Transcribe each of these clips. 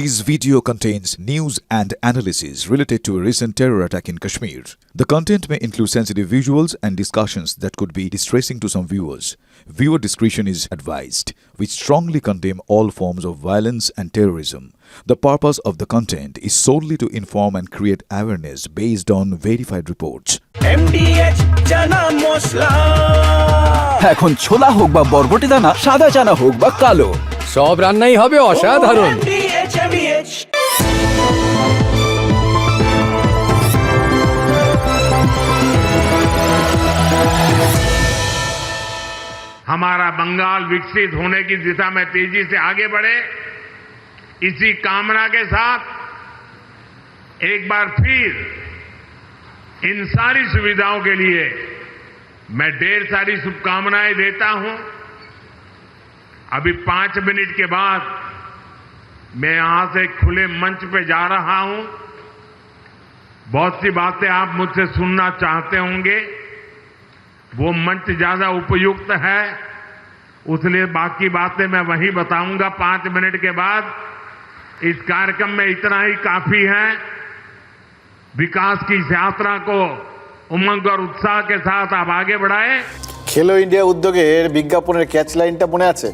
This video contains news and analysis related to a recent terror attack in Kashmir. The content may include sensitive visuals and discussions that could be distressing to some viewers. Viewer discretion is advised. We strongly condemn all forms of violence and terrorism. The purpose of the content is solely to inform and create awareness based on verified reports. MDH chana masala এখন ছোলা হোক বা বরবটি দানা, সাদা চানা হোক বা কালো, সব রান্নাই হবে অসাধারণ। MDH हमारा बंगाल विकसित होने की दिशा में तेजी से आगे बढ़े, इसी कामना के साथ एक बार फिर इन सारी सुविधाओं के लिए मैं ढेर सारी शुभकामनाएं देता हूं। अभी 5 मिनट के बाद मैं यहां से खुले मंच पे जा रहा हूं। बहुत सी बातें आप मुझसे सुनना चाहते होंगे, वो मंच ज्यादा उपयुक्त है, इसलिए बाकी बातें मैं वहीं बताऊंगा 5 मिनट के बाद। इस कार्यक्रम में इतना ही काफी है। विकास की इस यात्रा को उमंग और उत्साह के साथ आप आगे बढ़ाएं। খেলো ইন্ডিয়া উদ্যোগের বিজ্ঞাপনের ক্যাচ লাইনটা মনে আছে?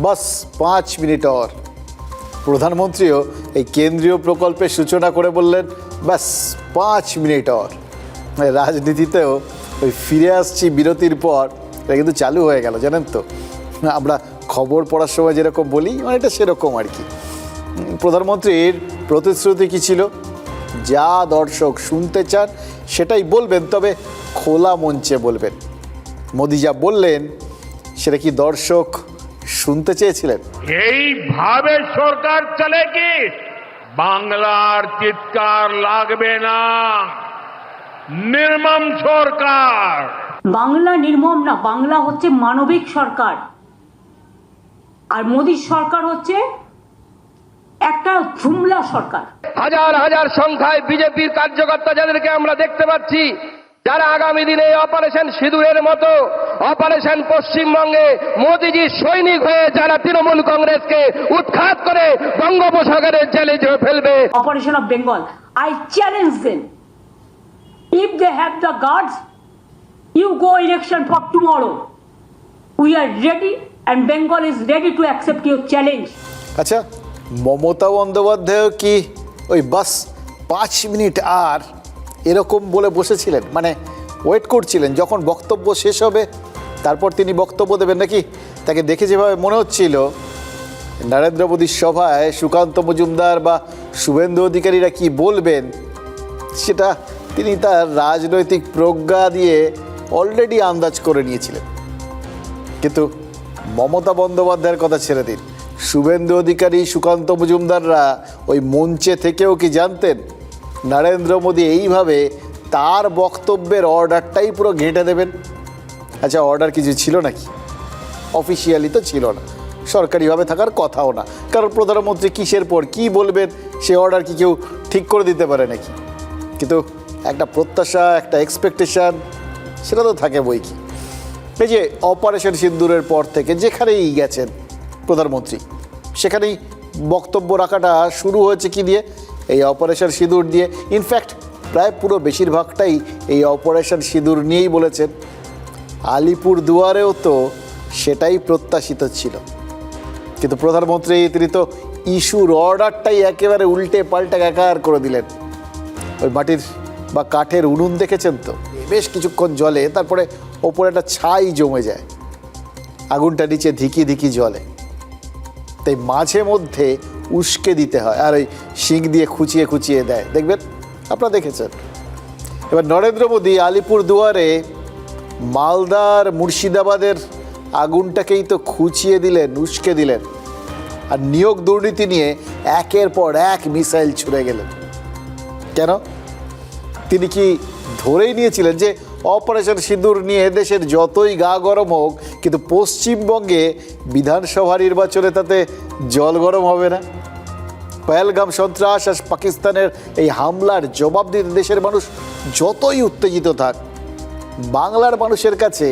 বাস 5 মিনিট অর। প্রধানমন্ত্রীও এই কেন্দ্রীয় প্রকল্পের সূচনা করে বললেন বাস 5 মিনিট অর। রাজনীতিতেও ওই ফিরে আসছি বিরতির পর এটা কিন্তু চালু হয়ে গেল, জানেন তো। আমরা খবর পড়ার সময় যেরকম বলি, এটা সেরকম আর কি। প্রধানমন্ত্রীর প্রতিশ্রুতি কী ছিল? যা দর্শক শুনতে চান সেটাই বলবেন, তবে খোলা মঞ্চে বলবেন। মোদি যা বললেন সেটা কি দর্শক শুনতে চেয়েছিলেন? এইভাবে সরকার চলেগি, বাংলার চিৎকার লাগবে না। নির্মম সরকার। বাংলা নির্মম না, বাংলা হচ্ছে মানবিক সরকার, আর মোদীর সরকার হচ্ছে একটা জুমলা সরকার। হাজার হাজার সংখ্যায় বিজেপির কার্যকর্তা যাদেরকে আমরা দেখতে পাচ্ছি, যারা আগামী দিনে অপারেশন সিঁদুরের মতো অপারেশন পশ্চিমবঙ্গে মোদিজির সৈনিক হয়ে যারা তৃণমূল কংগ্রেসকে উৎখাত করে বঙ্গোপসাগরের জেলে ফেলবে। Operation of Bengal, I challenge them, if they have the guards, you go election for tomorrow. We are ready and Bengal is ready to accept your challenge. আচ্ছা, মমতা বন্দ্যোপাধ্যায় কি ওই বাস 5 মিনিট আর এরকম বলে বসেছিলেন? মানে ওয়েট করছিলেন যখন বক্তব্য শেষ হবে তারপর তিনি বক্তব্য দেবেন নাকি? তাকে দেখে যেভাবে মনে হচ্ছিল নরেন্দ্র মোদীর সভায় সুকান্ত মজুমদার বা শুভেন্দু অধিকারীরা কি বলবেন সেটা তিনি তার রাজনৈতিক প্রজ্ঞা দিয়ে অলরেডি আন্দাজ করে নিয়েছিলেন। কিন্তু মমতা বন্দ্যোপাধ্যায়ের কথা ছেড়ে দিন, শুভেন্দু অধিকারী সুকান্ত মজুমদাররা ওই মঞ্চে থেকেও কি জানতেন নরেন্দ্র মোদী এইভাবে তার বক্তব্যের অর্ডারটাই পুরো ঘেঁটে দেবেন? আচ্ছা, অর্ডার কিছু ছিল নাকি? অফিসিয়ালি তো ছিল না, সরকারিভাবে থাকার কথাও না, কারণ প্রধানমন্ত্রী কিসের পর কী বলবেন সে অর্ডার কি কেউ ঠিক করে দিতে পারে নাকি? কিন্তু একটা প্রত্যাশা, একটা এক্সপেকটেশান সেটা তো থাকে বই কি। এই যে অপারেশন সিন্দুরের পর থেকে যেখানেই গেছেন প্রধানমন্ত্রী, সেখানেই বক্তব্য রাখাটা শুরু হয়েছে কি দিয়ে? এই অপারেশন সিঁদুর দিয়ে। ইনফ্যাক্ট প্রায় পুরো বেশিরভাগটাই এই অপারেশন সিঁদুর নিয়েই বলেছেন। আলিপুর দুয়ারেও তো সেটাই প্রত্যাশিত ছিল, কিন্তু প্রধানমন্ত্রী তিনি তো ইস্যুর অর্ডারটাই একেবারে উল্টে পাল্টা একাকার করে দিলেন। ওই মাটির বা কাঠের উনুন দেখেছেন তো, বেশ কিছুক্ষণ জলে, তারপরে ওপরে একটা ছাই জমে যায়, আগুনটা নিচে ধিকি ধিকি জ্বলে, তাই মাঝে মধ্যে উস্কে দিতে হয় আর ওই শিং দিয়ে খুঁচিয়ে খুঁচিয়ে দেয়, দেখবেন আপনারা দেখেছেন। এবার নরেন্দ্র মোদী আলিপুর দুয়ারে মালদার মুর্শিদাবাদের আগুনটাকেই তো খুঁচিয়ে দিলেন, উস্কে দিলেন, আর নিয়োগ দুর্নীতি নিয়ে একের পর এক মিসাইল ছুড়ে গেলেন। কেন? তিনি কি ধরেই নিয়েছিলেন যে অপারেশন সিঁদুর নিয়ে দেশের যতই গা গরম হোক, কিন্তু পশ্চিমবঙ্গে বিধানসভা নির্বাচনে তাতে জল গরম হবে না? পহেলগাম সন্ত্রাস আর পাকিস্তানের এই হামলার জবাব দিতে দেশের মানুষ যতই উত্তেজিত থাক, বাংলার মানুষের কাছে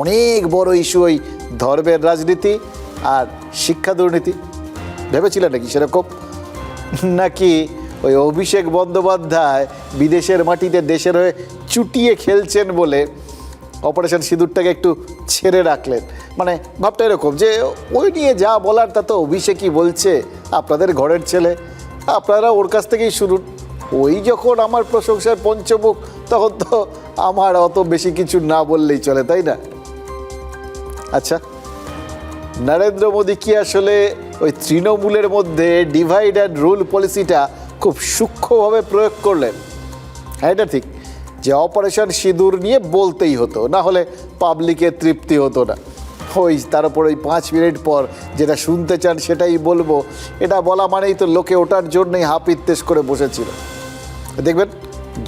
অনেক বড় ইস্যু ওই ধর্মের রাজনীতি আর শিক্ষা দুর্নীতি। ভেবেছিলেন নাকি সেরকম? নাকি ওই অভিষেক বন্দ্যোপাধ্যায় বিদেশের মাটিতে দেশের হয়ে চুটিয়ে খেলছেন বলে অপারেশন সিঁদুরটাকে একটু ছেড়ে রাখলেন? মানে ভাবটা এরকম যে ওই নিয়ে যা বলার তা তো অভিষেকই বলছে, আপনাদের ঘরের ছেলে, আপনারা ওর কাছ থেকেই শুনুন। ওই যখন আমার প্রশংসার পঞ্চমুখ, তখন তো আমার অত বেশি কিছু না বললেই চলে, তাই না? আচ্ছা, নরেন্দ্র মোদী কি আসলে ওই তৃণমূলের মধ্যে ডিভাইড অ্যান্ড রুল পলিসিটা খুব সূক্ষ্মভাবে প্রয়োগ করলেন? হ্যাঁ, এটা ঠিক যে অপারেশন সিঁদুর নিয়ে বলতেই হতো, না হলে পাবলিকের তৃপ্তি হতো না। ওই তার উপর ওই 5 মিনিট পর যেটা শুনতে চান সেটাই বলবো, এটা বলা মানেই তো লোকে ওটার জন্যই হাপিত্তেশ করে বসেছিল। দেখবেন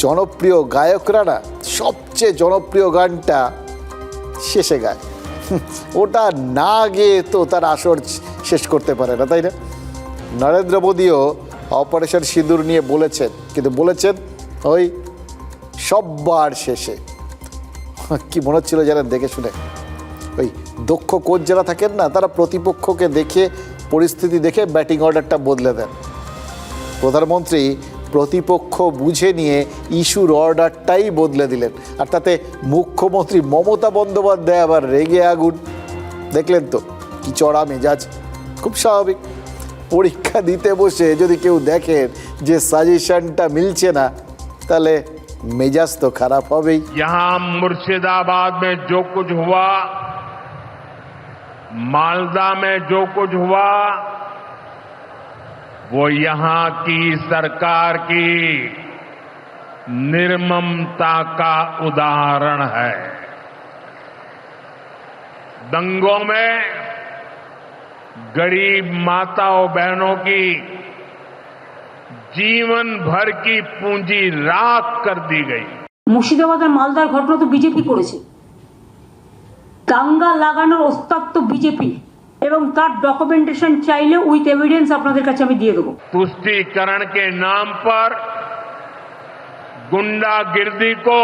জনপ্রিয় গায়করা না সবচেয়ে জনপ্রিয় গানটা শেষে গায়, ওটা না গেয়ে তো তার আসর শেষ করতে পারে না, তাই না? নরেন্দ্র মোদীও অপারেশন সিঁদুর নিয়ে বলেছেন, কিন্তু বলেছেন ওই সববার শেষে। কি মনে হচ্ছিল জানেন দেখে শুনে? ওই দক্ষ কোচ যারা থাকেন না, তারা প্রতিপক্ষকে দেখে, পরিস্থিতি দেখে ব্যাটিং অর্ডারটা বদলে দেন। প্রধানমন্ত্রী প্রতিপক্ষ বুঝে নিয়ে ইস্যুর অর্ডারটাই বদলে দিলেন, আর তাতে মুখ্যমন্ত্রী মমতা বন্দ্যোপাধ্যায় আবার রেগে আগুন। দেখলেন তো কি চড়া মেজাজ, খুব স্বাভাবিক। পরীক্ষা দিতে বসে যদি কেউ দেখেন যে সাজেশনটা মিলছে না, তাহলে মেজাজ তো খারাপ হবেই। यहां मुर्शिदाबाद में जो कुछ हुआ, मालदा में जो कुछ हुआ, वो यहां की सरकार की निर्ममता का उदाहरण है। दंगों में गरीब माताओं बहनों की जीवन भर की पूंजी राख कर दी गई। মুর্শিদাবাদের মালদার ঘটনা তো বিজেপি করেছে, দাঙ্গা লাগানোর ওস্তাদ তো বিজেপি, এবং তার ডকুমেন্টেশন চাইলে উইথ এভিডেন্স আপনাদের কাছে আমি দিয়ে দেবো। तुष्टीकरण के नाम पर गुंडागिर्दी को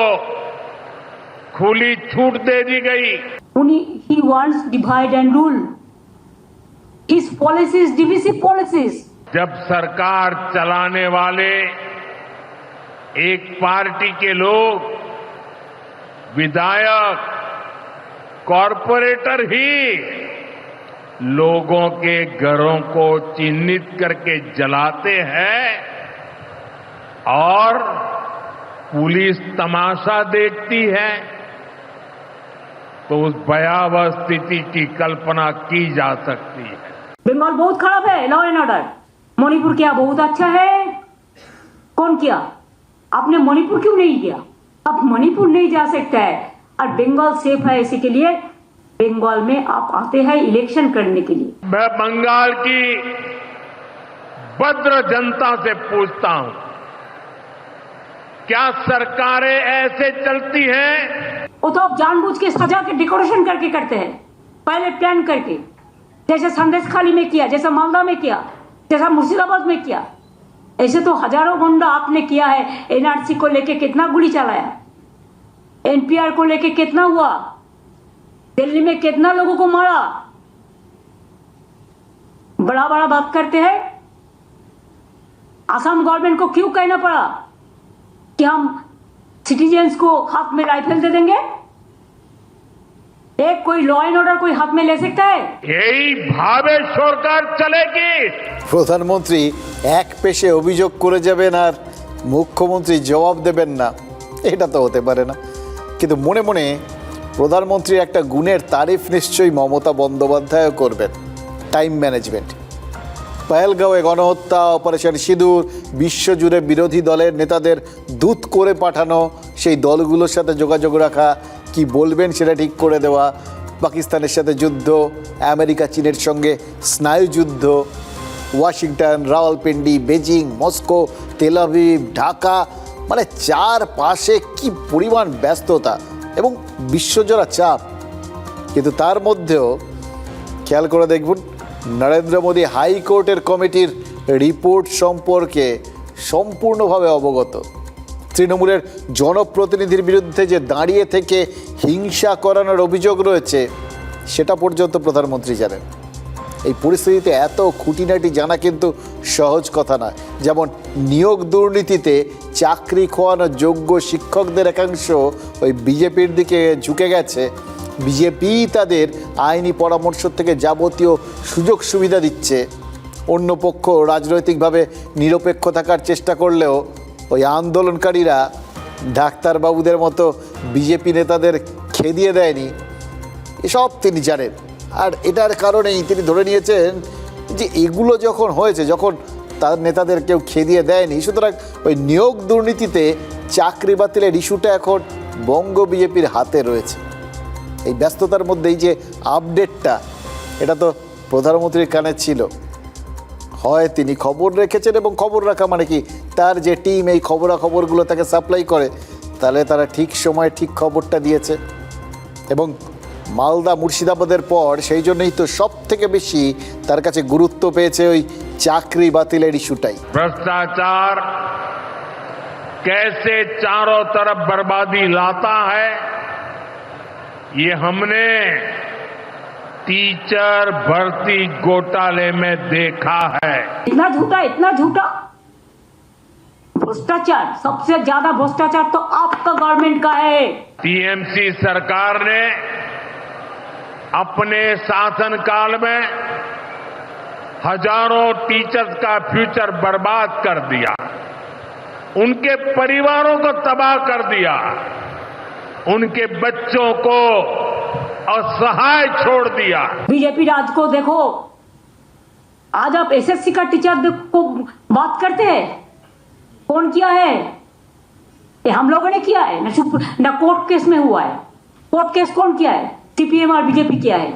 खुली छूट दे दी गई। he wants divide and rule. His policies, divisive policies. जब सरकार चलाने वाले एक पार्टी के लोग, विधायक, कॉरपोरेटर ही लोगों के घरों को चिन्हित करके जलाते हैं और पुलिस तमाशा देखती है, तो उस भयावह स्थिति की कल्पना की जा सकती है। बंगाल बहुत खराब है, लॉ एंड ऑर्डर। मणिपुर क्या बहुत अच्छा है? कौन किया? आपने मणिपुर क्यों नहीं किया? अब मणिपुर नहीं जा सकता है, और बंगाल सेफ है, इसी के लिए बंगाल में आप आते हैं इलेक्शन करने के लिए। मैं बंगाल की भद्र जनता से पूछता हूं, क्या सरकारें ऐसे चलती हैं? वो तो आप जानबूझ के सजा के डेकोरेशन करके करते हैं, पहले प्लान करके, जैसे संदेश खाली में किया, जैसा मालदा में किया, जैसा मुर्शिदाबाद में किया। ऐसे तो हजारों गुंडा आपने किया है। एनआरसी को लेके कितना गोली चलाया, एनपीआर को लेके कितना हुआ, दिल्ली में कितना लोगों को मारा। बड़ा बड़ा बात करते हैं। असम गवर्नमेंट को क्यों कहना पड़ा कि हम सिटीजन्स को हाथ में राइफल दे देंगे? एक कोई लॉ एंड ऑर्डर कोई हाथ में ले सकता है? यही भावे सरकार चलेगी। প্রধানমন্ত্রী এক পেশে অভিযোগ করে যাবেন আর মুখ্যমন্ত্রী জবাব দেবেন না, এটা তো হতে পারে না। কিন্তু মনে মনে প্রধানমন্ত্রীর একটা গুণের তারিফ নিশ্চয়ই মমতা বন্দ্যোপাধ্যায়ও করবেন, টাইম ম্যানেজমেন্ট। পহেলগাঁওয়ে গণহত্যা, অপারেশন সিঁদুর, বিশ্বজুড়ে বিরোধী দলের নেতাদের দূত করে পাঠানো, সেই দলগুলোর সাথে যোগাযোগ রাখা, কি বলবেন সেটা ঠিক করে দেওয়া, পাকিস্তানের সাথে যুদ্ধ, আমেরিকা চীনের সঙ্গে স্নায়ুযুদ্ধ, Washington, Rawalpindi, Beijing, Moscow, Tel Aviv, Dhaka, মানে চারপাশে কি পরিমাণ ব্যস্ততা এবং বিশ্বজোড়া চাপ। কিন্তু তার মধ্যেও খেয়াল করে দেখুন, নরেন্দ্র মোদী হাইকোর্টের কমিটির রিপোর্ট সম্পর্কে সম্পূর্ণভাবে অবগত। তৃণমূলের জনপ্রতিনিধির বিরুদ্ধে যে দাঁড়িয়ে থেকে হিংসা করানোর অভিযোগ রয়েছে, সেটা পর্যন্ত প্রধানমন্ত্রী জানেন। এই পরিস্থিতিতে এত খুঁটিনাটি জানা কিন্তু সহজ কথা নয়। যেমন নিয়োগ দুর্নীতিতে চাকরি খোয়ানো যোগ্য শিক্ষকদের একাংশ ওই বিজেপির দিকে ঝুঁকে গেছে। বিজেপি তাদের আইনি পরামর্শ থেকে যাবতীয় সুযোগ সুবিধা দিচ্ছে। অন্য পক্ষ রাজনৈতিকভাবে নিরপেক্ষ থাকার চেষ্টা করলেও ওই আন্দোলনকারীরা ডাক্তারবাবুদের মতো বিজেপি নেতাদের খেদিয়ে দেয়নি, এসব তিনি জানেন। আর এটার কারণেই তিনি ধরে নিয়েছেন যে এগুলো যখন হয়েছে, যখন তার নেতাদের কেউ খেদিয়ে দেয়নি, সুতরাং ওই নিয়োগ দুর্নীতিতে চাকরি বাতিলের ইস্যুটা এখন বঙ্গ বিজেপির হাতে রয়েছে। এই ব্যস্ততার মধ্যে এই যে আপডেটটা, এটা তো প্রধানমন্ত্রীর কানে ছিল। হয় তিনি খবর রেখেছেন, এবং খবর রাখা মানে কি, তার যে টিম এই খবরাখবরগুলো তাকে সাপ্লাই করে, তাহলে তারা ঠিক সময়ে ঠিক খবরটা দিয়েছে। এবং মালদা মুর্শিদাবাদের পর সেই জন্যই তো সব থেকে বেশি তার কাছে গুরুত্ব পেয়েছে ওই চাকরি বাতিলের ইস্যুটাই। भ्रष्टाचार कैसे चारों तरफ बर्बादी लाता है, ये हमने टीचर भर्ती घोटाले में देखा है। इतना झूठा भ्रष्टाचार, सबसे ज्यादा भ्रष्टाचार तो आपका गवर्नमेंट का है। टीएमसी सरकार ने अपने शासनकाल में हजारों टीचर्स का फ्यूचर बर्बाद कर दिया, उनके परिवारों को तबाह कर दिया, उनके बच्चों को असहाय छोड़ दिया। बीजेपी राज को देखो, आज आप एसएससी का टीचर को बात करते हैं, कौन किया है? ये हम लोगों ने किया है ना कोर्ट केस में हुआ है। कोर्ट केस कौन किया है? सीपीएम और बीजेपी किया है।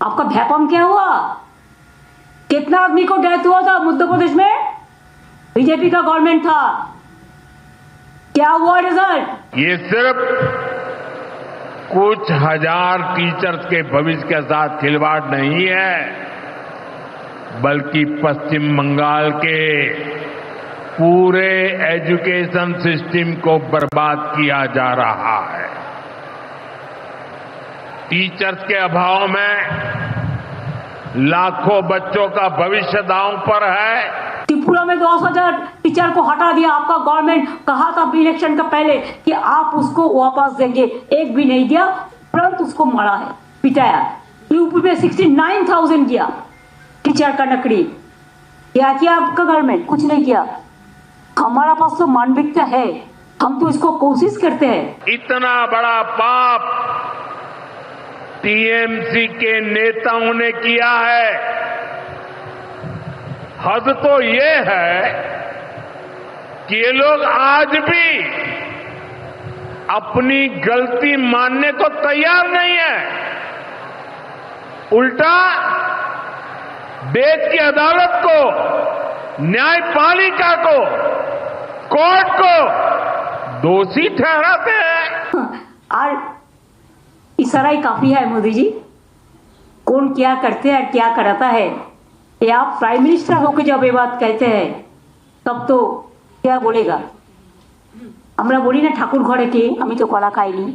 आपका भैपम क्या हुआ? कितना आदमी को डेथ हुआ था मध्य प्रदेश में? बीजेपी का गवर्नमेंट था, क्या हुआ रिजल्ट? ये सिर्फ कुछ हजार टीचर्स के भविष्य के साथ खिलवाड़ नहीं है, बल्कि पश्चिम बंगाल के पूरे एजुकेशन सिस्टम को बर्बाद किया जा रहा है। टीचर्स के अभाव में लाखों बच्चों का भविष्य दांव पर है। त्रिपुरा में 10,000 टीचर को हटा दिया आपका गवर्नमेंट। कहा था इलेक्शन का पहले कि आप उसको वापस देंगे, एक भी नहीं दिया, तुरंत उसको मारा है, पिटाया। यूपी में 69,000 दिया टीचर का नकली। क्या किया आपका गवर्नमेंट? कुछ नहीं किया। हमारा पास तो मानविकता है, हम तो इसको कोशिश करते हैं। इतना बड़ा पाप टीएमसी के नेताओं ने किया है। हद तो ये है कि ये लोग आज भी अपनी गलती मानने को तैयार नहीं है। उल्टा देश की अदालत को, न्यायपालिका को, कोर्ट को दोषी ठहराते हैं। और इशारा ही काफी है मोदी जी। कौन क्या करते हैं, क्या कराता है, ये आप प्राइम मिनिस्टर होकर जब ये बात कहते हैं तब तो क्या बोलेगा? আমরা বলি না ঠাকুর ঘরে কে, আমি তো কলা খাইনি।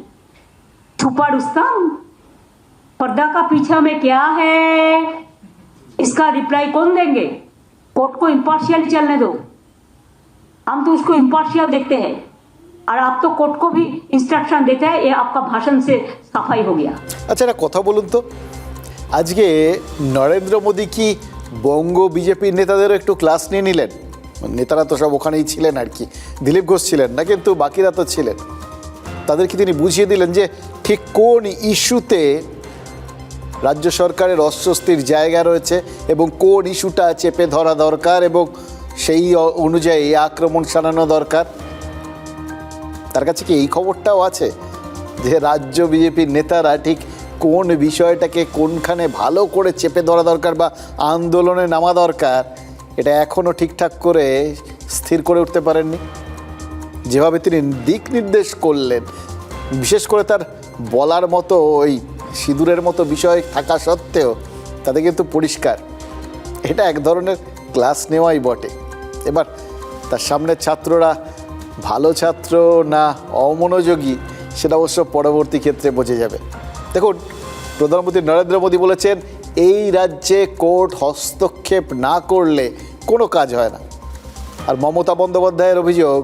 छुपा रुस्तम, पर्दा का पीछा में क्या है, इसका रिप्लाई कौन देंगे? कोर्ट को इम्पार्शियल चलने दो, हम तो उसको इम्पार्शियल देखते हैं। और आप तो कोर्ट को भी इंस्ट्रक्शन देते हैं। ये आपका भाषण से सफाई हो गया। আচ্ছা, একটা কথা বলুন তো, আজকে নরেন্দ্র মোদী কি বঙ্গ বিজেপির নেতাদেরও একটু ক্লাস নিয়ে নিলেন? নেতারা তো সব ওখানেই ছিলেন আর কি, দিলীপ ঘোষ ছিলেন না, কিন্তু বাকিরা তো ছিলেন। তাদেরকে তিনি বুঝিয়ে দিলেন যে ঠিক কোন ইস্যুতে রাজ্য সরকারের অস্বস্তির জায়গা রয়েছে এবং কোন ইস্যুটা চেপে ধরা দরকার এবং সেই অনুযায়ী আক্রমণ শানানো দরকার। তার কাছে কি এই খবরটাও আছে যে রাজ্য বিজেপির নেতারা ঠিক কোন বিষয়টাকে কোনখানে ভালো করে চেপে ধরা দরকার বা আন্দোলনে নামা দরকার, এটা এখনও ঠিকঠাক করে স্থির করে উঠতে পারেননি। যেভাবে তিনি দিক নির্দেশ করলেন, বিশেষ করে তার বলার মতো ওই সিঁদুরের মতো বিষয় থাকা সত্ত্বেও তাতে কিন্তু পরিষ্কার এটা এক ধরনের ক্লাস নেওয়াই বটে। এবার তার সামনের ছাত্ররা ভালো ছাত্র না অমনোযোগী, সেটা অবশ্য পরবর্তী ক্ষেত্রে বোঝা যাবে। দেখুন, প্রধানমন্ত্রী নরেন্দ্র মোদী বলেছেন এই রাজ্যে কোর্ট হস্তক্ষেপ না করলে কোনো কাজ হয় না। আর মমতা বন্দ্যোপাধ্যায়ের অভিযোগ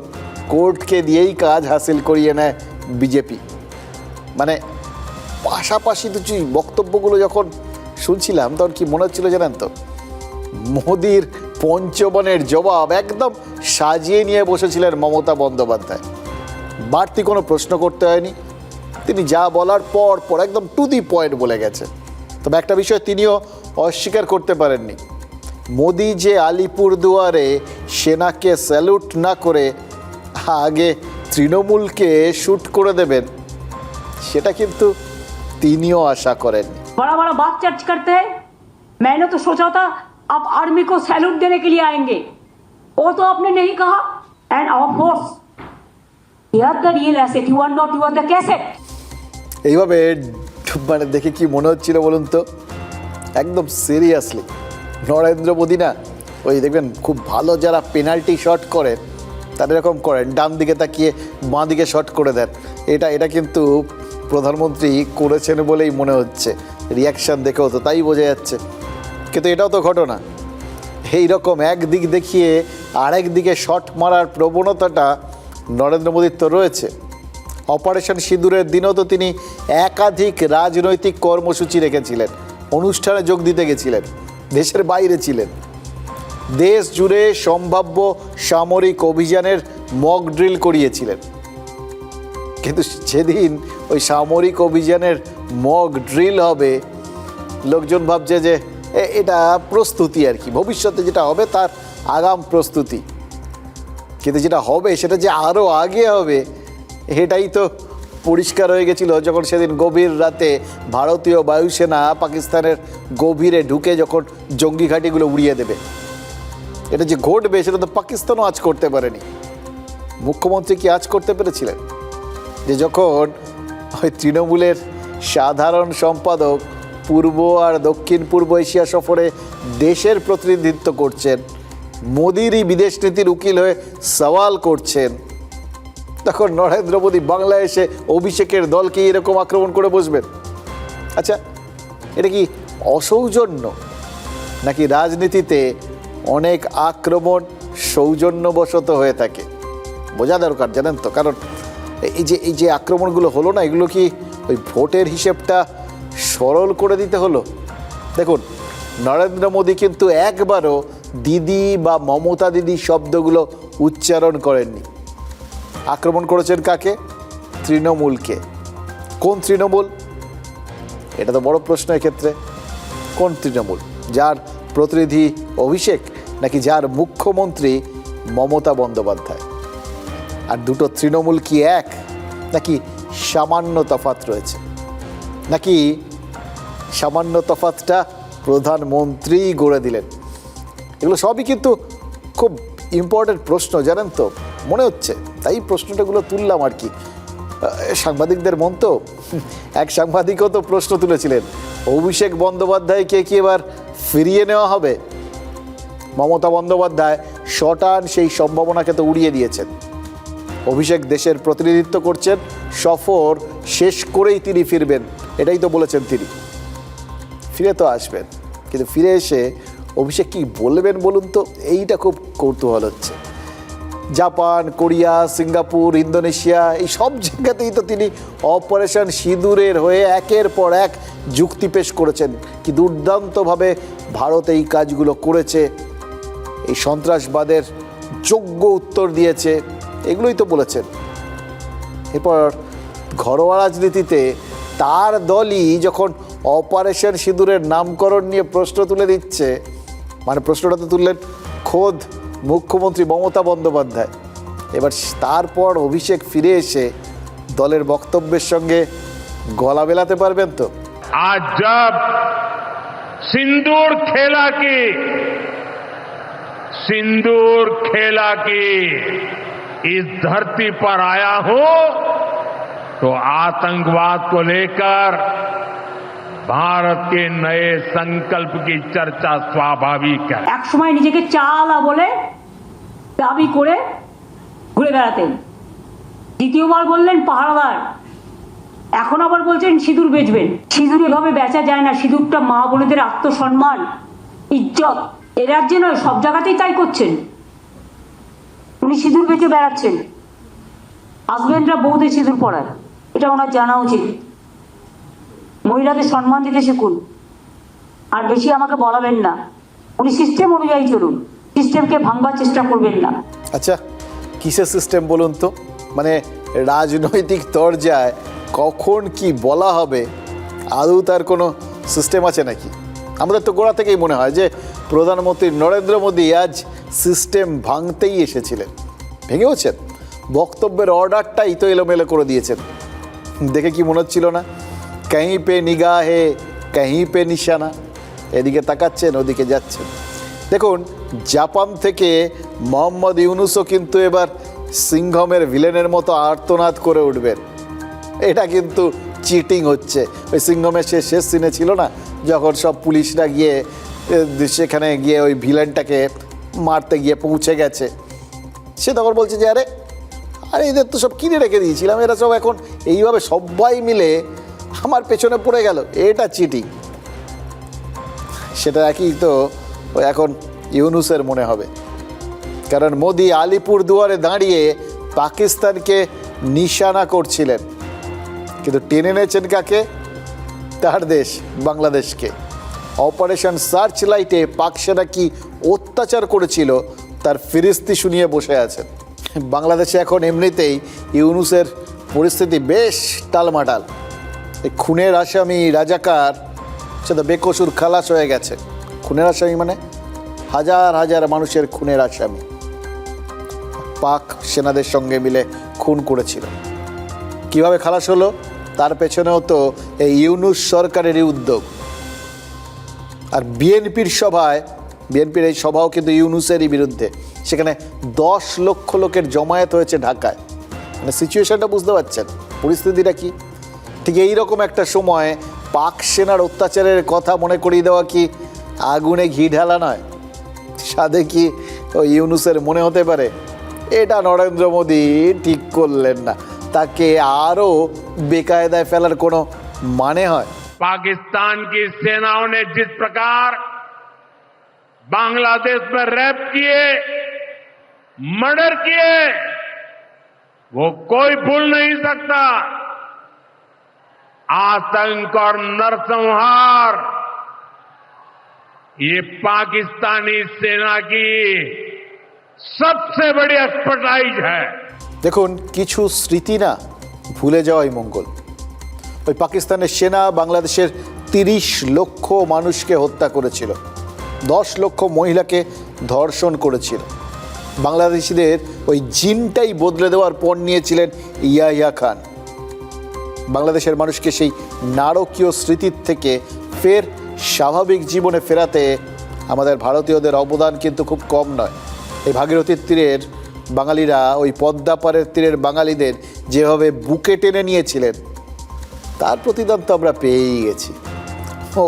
কোর্টকে দিয়েই কাজ হাসিল করিয়ে নেয় বিজেপি। মানে পাশাপাশি দুটি বক্তব্যগুলো যখন শুনছিলাম তখন কি মনে হচ্ছিল জানেন তো, মোদির পঞ্চবনের জবাব একদম সাজিয়ে নিয়ে বসেছিলেন মমতা বন্দ্যোপাধ্যায়। বাড়তি কোনো প্রশ্ন করতে হয়নি, তিনি যা বলার পর পর একদম টু দি পয়েন্ট বলে গেছে। তবে একটা বিষয় তিনিও অস্বীকার করতে পারেননি, মোদি যে আলিপুরদুয়ারে সেনাকে স্যালুট না করে আগে তৃণমূলকে শ্যুট করে দেবেন সেটা কিন্তু তিনিও আশা করেননি। बड़ा बड़ा बात चर्च करते हैं। मैंने तो सोचा था आप आर्मी को सैल्यूट देने के लिए आएंगे, वो तो आपने नहीं कहा। And of course you are the real asset, you are not, you are the cassette. এইভাবে মানে দেখে কি মনে হচ্ছিল বলুন তো, একদম সিরিয়াসলি নরেন্দ্র মোদী না, ওই দেখবেন খুব ভালো যারা পেনাল্টি শট করেন তারা এরকম করেন, ডান দিকে তাকিয়ে বাঁ দিকে শট করে দেন। এটা কিন্তু প্রধানমন্ত্রী করেছেন বলেই মনে হচ্ছে, রিয়াকশান দেখেও তো তাই বোঝা যাচ্ছে। কিন্তু এটাও তো ঘটনা, এইরকম একদিক দেখিয়ে আরেক দিকে শট মারার প্রবণতাটা নরেন্দ্র মোদীর তো রয়েছে। অপারেশন সিঁদুরের দিনও তো তিনি একাধিক রাজনৈতিক কর্মসূচি রেখেছিলেন, অনুষ্ঠানে যোগ দিতে গেছিলেন, দেশের বাইরে ছিলেন, দেশ জুড়ে সম্ভাব্য সামরিক অভিযানের মক ড্রিল করিয়েছিলেন। কিন্তু যেদিন ওই সামরিক অভিযানের মক ড্রিল হবে লোকজন ভাবছে যে এটা প্রস্তুতি আর কি, ভবিষ্যতে যেটা হবে তার আগাম প্রস্তুতি। কিন্তু যেটা হবে সেটা যে আরও আগে হবে এটাই তো পরিষ্কার হয়ে গেছিল যখন সেদিন গভীর রাতে ভারতীয় বায়ুসেনা পাকিস্তানের গভীরে ঢুকে যখন জঙ্গি ঘাঁটিগুলো উড়িয়ে দেবে। এটা যে ঘটবে সেটা তো পাকিস্তানও আজ করতে পারেনি। মুখ্যমন্ত্রী কি আজ করতে পেরেছিলেন যে যখন ওই তৃণমূলের সাধারণ সম্পাদক পূর্ব আর দক্ষিণ পূর্ব এশিয়া সফরে দেশের প্রতিনিধিত্ব করছেন, মোদিরই বিদেশ নীতির উকিল হয়ে সওয়াল করছেন, তখন নরেন্দ্র মোদী বাংলায় এসে অভিষেকের দলকে এরকম আক্রমণ করে বসবেন? আচ্ছা, এটা কি অসৌজন্য, নাকি রাজনীতিতে অনেক আক্রমণ সৌজন্যবশত হয়ে থাকে? বোঝা দরকার জানেন তো, কারণ এই যে আক্রমণগুলো হলো না, এগুলো কি ওই ভোটের হিসেবটা সরল করে দিতে হলো? দেখুন, নরেন্দ্র মোদী কিন্তু একবারও দিদি বা মমতা দিদি শব্দগুলো উচ্চারণ করেননি। আক্রমণ করেছেন কাকে? তৃণমূলকে। কোন তৃণমূল? এটা তো বড় প্রশ্ন এক্ষেত্রে। কোন তৃণমূল? যার প্রতিনিধি অভিষেক, নাকি যার মুখ্যমন্ত্রী মমতা বন্দ্যোপাধ্যায়? আর দুটো তৃণমূল কি এক, নাকি সামান্য তফাৎ রয়েছে? নাকি সামান্য তফাৎটা প্রধানমন্ত্রী গড়ে দিলেন? এগুলো সবই কিন্তু খুব ইম্পর্টেন্ট প্রশ্ন জানেন তো, মনে হচ্ছে। তাই প্রশ্নটাগুলো তুললাম আর কি। সাংবাদিকদের মন তো, এক সাংবাদিকও তো প্রশ্ন তুলেছিলেন, অভিষেক বন্দ্যোপাধ্যায়কে কি এবার ফিরিয়ে নেওয়া হবে? মমতা বন্দ্যোপাধ্যায় শটান সেই সম্ভাবনাকে তো উড়িয়ে দিয়েছেন। অভিষেক দেশের প্রতিনিধিত্ব করছেন, সফর শেষ করেই তিনি ফিরবেন, এটাই তো বলেছেন তিনি। ফিরে তো আসবেন, কিন্তু ফিরে এসে অভিষেক কি বলবেন বলুন তো, এইটা খুব কৌতূহল হচ্ছে। জাপান, কোরিয়া, সিঙ্গাপুর, ইন্দোনেশিয়া, এই সব জায়গাতেই তো তিনি অপারেশন সিঁদুরের হয়ে একের পর এক যুক্তি পেশ করেছেন, কি দুর্দান্তভাবে ভারত এই কাজগুলো করেছে, এই সন্ত্রাসবাদের যোগ্য উত্তর দিয়েছে, এগুলোই তো বলেছেন। এরপর ঘরোয়া রাজনীতিতে তার দলই যখন অপারেশন সিঁদুরের নামকরণ নিয়ে প্রশ্ন তুলে দিচ্ছে, মানে প্রশ্নটা তো তুললেন খোদ মুখ্যমন্ত্রী মমতা বন্দ্যোপাধ্যায়। এবার তারপর অভিষেক ফিরে এসে দলের বক্তব্যের সঙ্গে গলা মেলাতে পারবেন তো? आज जब सिंदूर खेला की इस धरती पर आया हूं तो आतंकवाद को लेकर भारत के नए संकल्प की चर्चा स्वाभाविक है। এক সময় নিজেকে চালা বলে দাবি করে ঘুরে বেড়াতেন, দ্বিতীয়বার বললেন পাহারাদার। এখন আবার বলছেন সিঁদুর বেচবেন। সিঁদুর এভাবে বেচা যায় না। সিঁদুরটা মা বোনেদের আত্মসম্মান, ইজ্জত, এ রাজ্যে নয় সব জায়গাতেই তাই করছেন। উনি সিঁদুর বেচে বেড়াচ্ছেন, হাজবেন্ডরা বউদের সিঁদুর পরায়, এটা ওনার জানা উচিত। মহিলাদের সম্মান দিতে শিখুন, আর বেশি আমাকে বলাবেন না। উনি সিস্টেম অনুযায়ী চলুন, সিস্টেমকে ভাঙবার চেষ্টা করবেন না। আচ্ছা, কিসের সিস্টেম বলুন তো? মানে রাজনৈতিক তরজায় কখন কি বলা হবে আদৌ তার কোনো সিস্টেম আছে নাকি? আমাদের তো গোড়া থেকেই মনে হয় যে প্রধানমন্ত্রী নরেন্দ্র মোদী আজ সিস্টেম ভাঙতেই এসেছিলেন, ভেঙেওছেন। বক্তব্যের অর্ডারটাই তো এলোমেলো করে দিয়েছেন। দেখে কি মনে হচ্ছিল না, কাहीं পে নিগাহে কাहीं পে নিশানা, এদিকে তাকাচ্ছেন ওদিকে যাচ্ছেন। দেখুন, জাপান থেকে মোহাম্মদ ইউনুসও কিন্তু এবার সিংঘমের ভিলেনের মতো আর্তনাদ করে উঠবেন। এটা কিন্তু চিটিং হচ্ছে। ওই সিংঘমের শেষ সিনে ছিল না, যখন সব পুলিশরা গিয়ে সেখানে গিয়ে ওই ভিলেনটাকে মারতে গিয়ে পৌঁছে গেছে, সে তখন বলছে যে আরে আরে এদের তো সব কিনে রেখে দিয়েছিলাম, এরা সব এখন এইভাবে সবাই মিলে আমার পেছনে পড়ে গেল, এটা চিটিং। সেটা একই তো এখন ইউনুসের মনে হবে, কারণ মোদি আলিপুর দুয়ারে দাঁড়িয়ে পাকিস্তানকে নিশানা করছিলেন, কিন্তু টেনে এনেছেন কাকে? তার দেশ বাংলাদেশকে। অপারেশন সার্চ লাইটে পাক সেনা কি অত্যাচার করেছিল তার ফিরিস্তি শুনিয়ে বসে আছেন। বাংলাদেশে এখন এমনিতেই ইউনুসের পরিস্থিতি বেশ টালমাটাল। এই খুনের আসামি রাজাকার সে তো বেকসুর খালাস হয়ে গেছে। খুনের আসামি মানে হাজার হাজার মানুষের খুনের আসামি পাক সেনাদের সঙ্গে মিলে খুন করেছিল। কিভাবে খালাস হলো তার পেছনেও তো এই ইউনুস সরকারেরই উদ্যোগ। আর বিএনপির সভায়, বিএনপির এই সভাও কিন্তু ইউনুসেরই বিরুদ্ধে। সেখানে 10 লক্ষ লোকের জমায়েত হয়েছে ঢাকায়। মানে সিচুয়েশনটা বুঝতে পারছেন, পরিস্থিতিটা কি? ঠিক এইরকম একটা সময় পাক সেনার অত্যাচারের কথা মনে করিয়ে দেওয়া কি আগুনে ঘি ঢালা নয়? সাধে কি ওই ইউনুসের মনে হতে পারে এটা নরেন্দ্র মোদী ঠিক করলেন না, তাকে আরও বেকায়দায় ফেলার কোনো মানে হয়? पाकिस्तान की सेनाओं ने जिस प्रकार बांग्लादेश में रैप किए, मर्डर किए, वो कोई भूल नहीं सकता। आतंक और नरसंहार ये पाकिस्तानी सेना की सबसे बड़ी एक्सपर्टाइज है। দেখুন, কিছু স্মৃতি না ভুলে যাওয়াই মঙ্গল। ওই পাকিস্তানের সেনা বাংলাদেশের 30 লক্ষ মানুষকে হত্যা করেছিল, 10 লক্ষ মহিলাকে ধর্ষণ করেছিল। বাংলাদেশিদের ওই জিনটাই বদলে দেওয়ার পণ নিয়েছিলেন ইয়াহিয়া খান। বাংলাদেশের মানুষকে সেই নারকীয় স্মৃতির থেকে ফের স্বাভাবিক জীবনে ফেরাতে আমাদের ভারতীয়দের অবদান কিন্তু খুব কম নয়। এই ভাগীরথীর তীরের বাঙালিরা ওই পদ্মাপাড়ের তীরের বাঙালিদের যেভাবে বুকে টেনে নিয়েছিলেন তার প্রতিদান তো আমরা পেয়েই গেছি।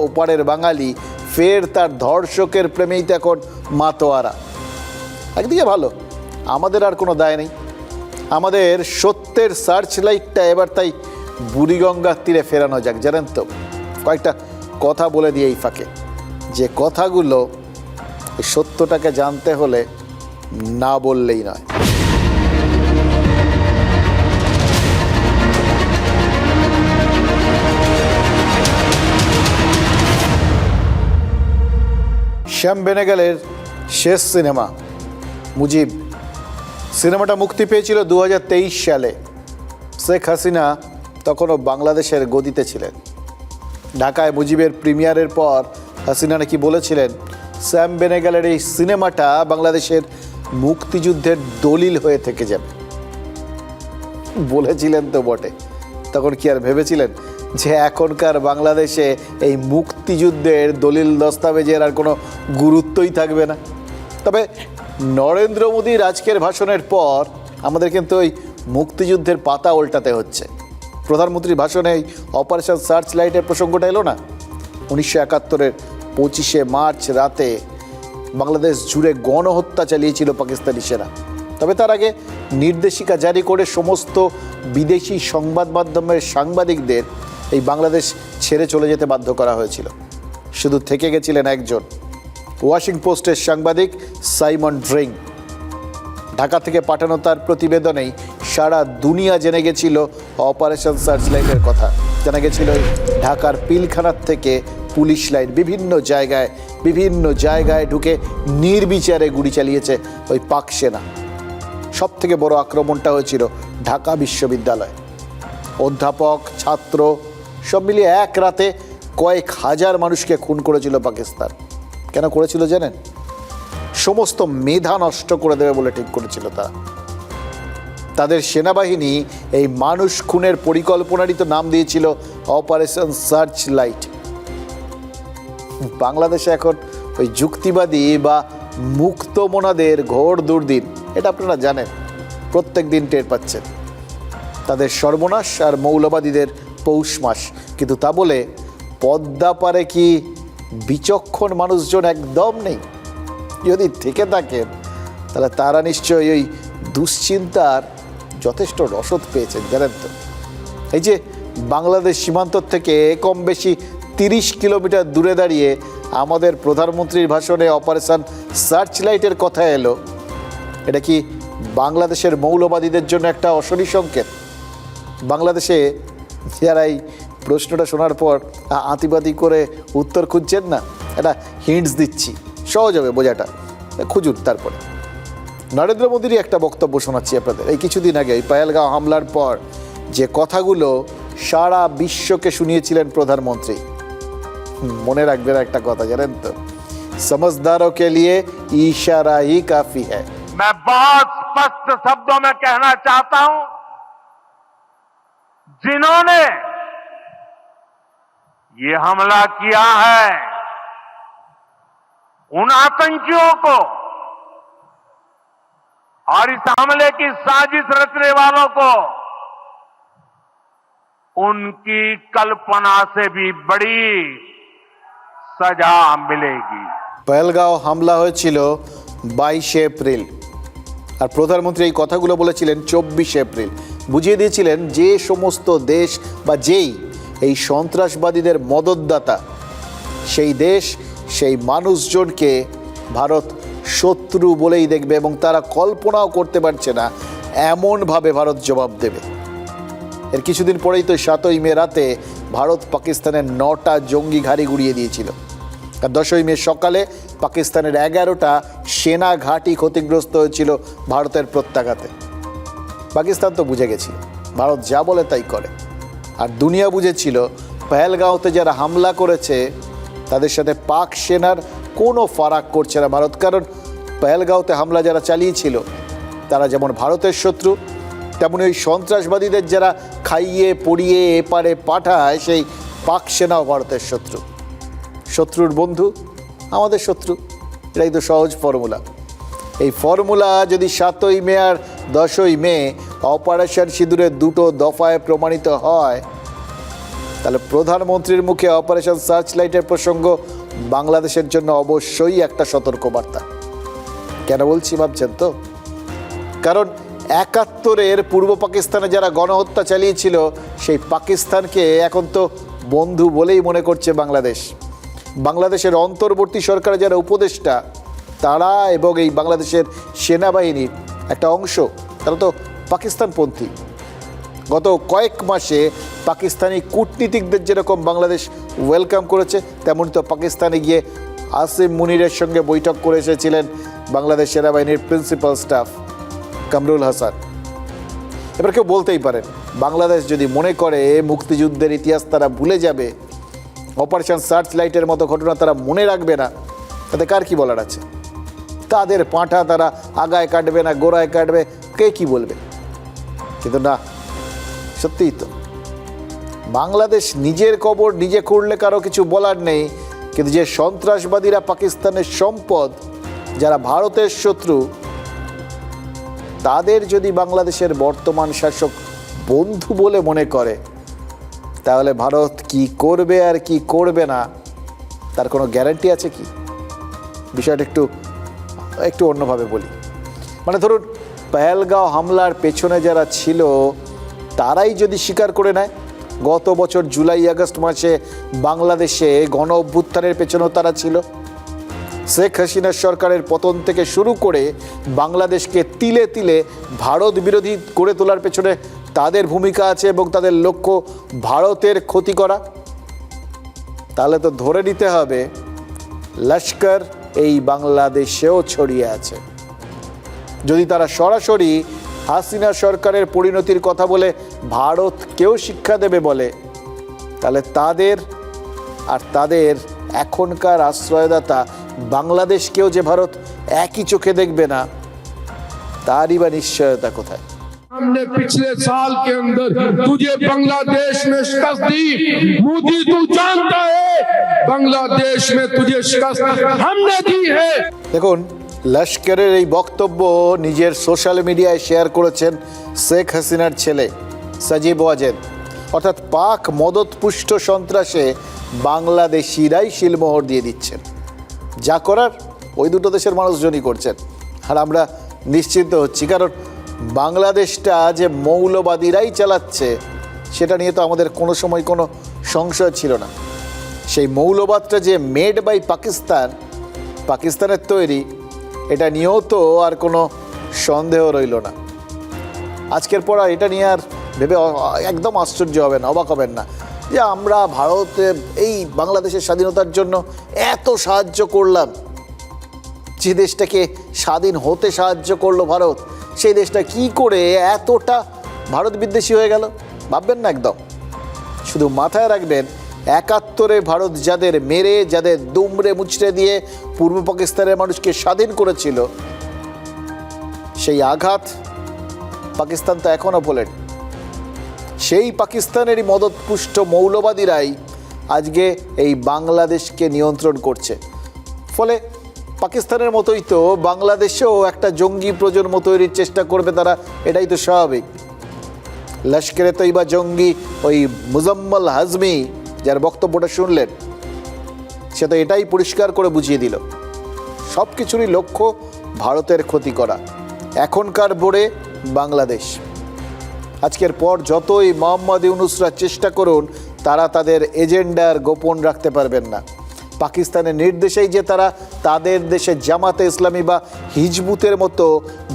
ওপারের বাঙালি ফের তার ধর্ষকের প্রেমেই তো এখন মাতোয়ারা। একদিকে ভালো, আমাদের আর কোনো দায় নেই। আমাদের সত্যের সার্চ লাইটটা এবার তাই বুড়িগঙ্গার তীরে ফেরানো যাক। জানেন তো, কয়েকটা কথা বলে দিয়ে এই ফাঁকে, যে কথাগুলো এই সত্যটাকে জানতে হলে না বললেই নয়। শ্যাম বেনেগালের শেষ সিনেমা মুজিব, সিনেমাটা মুক্তি পেয়েছিল 2023 সালে। শেখ হাসিনা তখনও বাংলাদেশের গদিতে ছিলেন। ঢাকায় মুজিবের প্রিমিয়ারের পর হাসিনা নাকি বলেছিলেন শ্যাম বেনেগালের এই সিনেমাটা বাংলাদেশের মুক্তিযুদ্ধের দলিল হয়ে থেকে যাবে। বলেছিলেন তো বটে, তখন কি আর ভেবেছিলেন যে এখনকার বাংলাদেশে এই মুক্তিযুদ্ধের দলিল দস্তাবেজের আর কোনো গুরুত্বই থাকবে না? তবে নরেন্দ্র মোদীর আজকের ভাষণের পর আমাদের কিন্তু ওই মুক্তিযুদ্ধের পাতা উল্টাতে হচ্ছে। প্রধানমন্ত্রীর ভাষণে এই অপারেশন সার্চ লাইটের প্রসঙ্গটা এলো না? 1971-এর 25শে মার্চ রাতে বাংলাদেশ জুড়ে গণহত্যা চালিয়েছিল পাকিস্তানি সেনা। তবে তার আগে নির্দেশিকা জারি করে সমস্ত বিদেশি সংবাদ মাধ্যমের সাংবাদিকদের এই বাংলাদেশ ছেড়ে চলে যেতে বাধ্য করা হয়েছিল। শুধু থেকে গেছিলেন একজন, ওয়াশিংটন পোস্টের সাংবাদিক সাইমন ড্রিং। ঢাকা থেকে পাঠানো তার প্রতিবেদনেই সারা দুনিয়া জেনে গেছিল অপারেশন সার্চলাইটের কথা। জানা গেছিল ঢাকার পিলখানার থেকে পুলিশ লাইন বিভিন্ন জায়গায় ঢুকে নির্বিচারে গুলি চালিয়েছে ওই পাক সেনা। সব থেকে বড় আক্রমণটা হয়েছিল ঢাকা বিশ্ববিদ্যালয়। অধ্যাপক, ছাত্র সব মিলিয়ে এক রাতে কয়েক হাজার মানুষকে খুন করেছিল পাকিস্তান। কেন করেছিল জানেন? সমস্ত মেধা নষ্ট করে দেবে বলে ঠিক করেছিল তারা। তাদের সেনাবাহিনী এই মানুষ খুনের পরিকল্পনারই তো নাম দিয়েছিল অপারেশন সার্চ লাইট। বাংলাদেশে এখন ওই যুক্তিবাদী বা মুক্তমনাদের ঘোর দুর্দিন, এটা আপনারা জানেন, প্রত্যেক দিন টের পাচ্ছেন। তাদের সর্বনাশ আর মৌলবাদীদের পৌষ মাস। কিন্তু তা বলে পদ্মা পারে কি বিচক্ষণ মানুষজন একদম নেই? যদি থেকে থাকেন তাহলে তারা নিশ্চয়ই ওই দুশ্চিন্তার যথেষ্ট রসদ পেয়েছেন, জানেন তো। এই যে বাংলাদেশ সীমান্ত থেকে কম বেশি 30 কিলোমিটার দূরে দাঁড়িয়ে আমাদের প্রধানমন্ত্রীর ভাষণে অপারেশন সার্চ লাইটের কথা এলো, এটা কি বাংলাদেশের মৌলবাদীদের জন্য একটা অশনি সংকেত? বাংলাদেশে যারা এই প্রশ্নটা শোনার পর আতিবাতি করে উত্তর খুঁজছেন না, এটা হিন্টস দিচ্ছি, সহজ হবে বোঝাটা, খুঁজুন। তারপরে নরেন্দ্র মোদীরই একটা বক্তব্য শোনাচ্ছি আপনাদের। এই কিছুদিন আগে এই পহেলগাঁও হামলার পর যে কথাগুলো সারা বিশ্বকে শুনিয়েছিলেন প্রধানমন্ত্রী। মনে রাখবেন একটা কথা, জানেন তো, समझदारों के लिए इशारा ही काफी है। मैं बहुत स्पष्ट शब्दों में कहना चाहता हूं, जिन्होंने ये हमला किया है उन आतंकियों को और इस हमले की साजिश रचने वालों को उनकी कल्पना से भी बड़ी सजा मिलेगी। পহেলগাঁও হামলা হয়েছিল 22 এপ্রিল, আর প্রধানমন্ত্রী এই কথাগুলো বলেছিলেন 24 এপ্রিল। বুঝিয়ে দিয়েছিলেন যে সমস্ত দেশ বা যেই এই সন্ত্রাসবাদীদের মদতদাতা, সেই দেশ সেই মানুষজনকে ভারত শত্রু বলেই দেখবে এবং তারা কল্পনাও করতে পারছে না এমনভাবে ভারত জবাব দেবে। এর কিছুদিন পরেই তো 7ই মে রাতে ভারত পাকিস্তানের 9টা জঙ্গি ঘাঁটি গুড়িয়ে দিয়েছিল। আর 10ই মে সকালে পাকিস্তানের 11টা সেনা ঘাঁটি ক্ষতিগ্রস্ত হয়েছিল ভারতের প্রত্যাঘাতে। পাকিস্তান তো বুঝে গেছিল ভারত যা বলে তাই করে, আর দুনিয়া বুঝেছিল পহেলগাঁওতে যারা হামলা করেছে তাদের সাথে পাক সেনার কোনো ফারাক করছে না ভারত। কারণ পহেলগাঁওতে হামলা যারা চালিয়েছিল তারা যেমন ভারতের শত্রু, তেমনি ওই সন্ত্রাসবাদীদের যারা খাইয়ে পড়িয়ে এপারে পাঠায় সেই পাক সেনাও ভারতের শত্রু। শত্রুর বন্ধু আমাদের শত্রু, এটাই তো সহজ ফর্মুলা। এই ফর্মুলা যদি 7ই মে আর 10ই মে অপারেশন সিঁদুরের 2টো দফায় প্রমাণিত হয়, তাহলে প্রধানমন্ত্রীর মুখে অপারেশন সার্চ লাইটের প্রসঙ্গ বাংলাদেশের জন্য অবশ্যই একটা সতর্কবার্তা। কেন বলছি ভাবছেন তো? কারণ 71-এর পূর্ব পাকিস্তানে যারা গণহত্যা চালিয়েছিল সেই পাকিস্তানকে এখন তো বন্ধু বলেই মনে করছে বাংলাদেশ। বাংলাদেশের অন্তর্বর্তী সরকারে যারা উপদেষ্টা তারা এবং এই বাংলাদেশের সেনাবাহিনীর একটা অংশ, তারা তো পাকিস্তানপন্থী। গত কয়েক মাসে পাকিস্তানি কূটনীতিকদের যেরকম বাংলাদেশ ওয়েলকাম করেছে, তেমন তো পাকিস্তানে গিয়ে আসিম মুনিরের সঙ্গে বৈঠক করে এসেছিলেন বাংলাদেশ সেনাবাহিনীর প্রিন্সিপাল স্টাফ কামরুল হাসান। এবার কেউ বলতেই পারেন বাংলাদেশ যদি মনে করে মুক্তিযুদ্ধের ইতিহাস তারা ভুলে যাবে, অপারেশন সার্চ লাইটের মতো ঘটনা তারা মনে রাখবে না, তাতে কার কি বলার আছে? তাদের পাঁঠা তারা আগায় কাটবে না গোড়ায় কাটবে, কে কি বলবে? কিন্তু না, সত্যিই তো বাংলাদেশ নিজের কবর নিজে খুঁড়লে কারো কিছু বলার নেই। কিন্তু যে সন্ত্রাসবাদীরা পাকিস্তানের সম্পদ, যারা ভারতের শত্রু, তাদের যদি বাংলাদেশের বর্তমান শাসক বন্ধু বলে মনে করে, তাহলে ভারত কি করবে আর কি করবে না তার কোনো গ্যারান্টি আছে কি? বিষয়টা একটু অন্যভাবে বলি। মানে ধরুন পহেলগাঁও হামলার পেছনে যারা ছিল তারাই যদি স্বীকার করে নেয় গত বছর জুলাই আগস্ট মাসে বাংলাদেশে গণ অভ্যুত্থানের পেছনেও তারা ছিল, শেখ হাসিনার সরকারের পতন থেকে শুরু করে বাংলাদেশকে তিলে তিলে ভারত বিরোধী করে তোলার পেছনে তাদের ভূমিকা আছে এবং তাদের লক্ষ্য ভারতের ক্ষতি করা, তাহলে তো ধরে নিতে হবে লস্কর এই বাংলাদেশেও ছড়িয়ে আছে। যদি তারা সরাসরি হাসিনা সরকারের পরিণতির কথা বলে ভারতকেও শিক্ষা দেবে বলে, তাহলে তাদের আর তাদের এখনকার আশ্রয়দাতা বাংলাদেশকেও যে ভারত একই চোখে দেখবে না, তারই বা নিশ্চয়তা কোথায়? हमने पिछले साल के अंदर तुझे बांग्लादेश में शिकस्त दी, मोदी तू जानता है बांग्लादेश में तुझे शिकस्त हमने दी है। দেখুন, লস্করের এই বক্তব্য নিজের সোশ্যাল মিডিয়ায় শেয়ার করেছেন শেখ হাসিনার ছেলে সাজিব ওয়াজেদ। অর্থাৎ পাক মদতপুষ্ট সন্ত্রাসে বাংলাদেশিরাই শিলমোহর দিয়ে দিচ্ছেন। যা করার ওই দুটো দেশের মানুষজনই করছেন, আর আমরা নিশ্চিন্ত হচ্ছি, কারণ বাংলাদেশটা যে মৌলবাদীরাই চালাচ্ছে সেটা নিয়ে তো আমাদের কোনো সময় কোনো সংশয় ছিল না। সেই মৌলবাদটা যে মেড বাই পাকিস্তান, পাকিস্তানের তৈরি, এটা নিয়েও তো আর কোনো সন্দেহ রইল না। আজকের পর এটা নিয়ে আর ভেবে একদম আশ্চর্য হবেন, অবাক হবেন না যে আমরা ভারতে এই বাংলাদেশের স্বাধীনতার জন্য এত সাহায্য করলাম, যে দেশটাকে স্বাধীন হতে সাহায্য করলো ভারত, সেই দেশটা কি করে এতটা ভারত বিদ্বেষী হয়ে গেল ভাববেন না একদম। শুধু মাথায় রাখবেন, ৭১ ভারত যাদের মেরে, যাদের দুমড়ে মুচড়ে দিয়ে পূর্ব পাকিস্তানের মানুষকে স্বাধীন করেছিল, সেই আঘাত পাকিস্তান তো এখনও ভোলেন। সেই পাকিস্তানেরই মদতপুষ্ট মৌলবাদীরাই আজকে এই বাংলাদেশকে নিয়ন্ত্রণ করছে। ফলে পাকিস্তানের মতোই তো বাংলাদেশেও একটা জঙ্গি প্রজন্ম তৈরির চেষ্টা করবে তারা, এটাই তো স্বাভাবিক। লস্করে তৈবা জঙ্গি ওই মুজাম্মল হাজমি যার বক্তব্যটা শুনলেন, সে তো এটাই পরিষ্কার করে বুঝিয়ে দিল, সব কিছুরই লক্ষ্য ভারতের ক্ষতি করা। এখনকার বোর্ডে বাংলাদেশ। আজকের পর যতই মোহাম্মদ ইউনূসরা চেষ্টা করুন, তারা তাদের এজেন্ডার গোপন রাখতে পারবেন না। পাকিস্তানের নির্দেশেই যে তারা তাদের দেশে জামাতে ইসলামী বা হিজবুতের মতো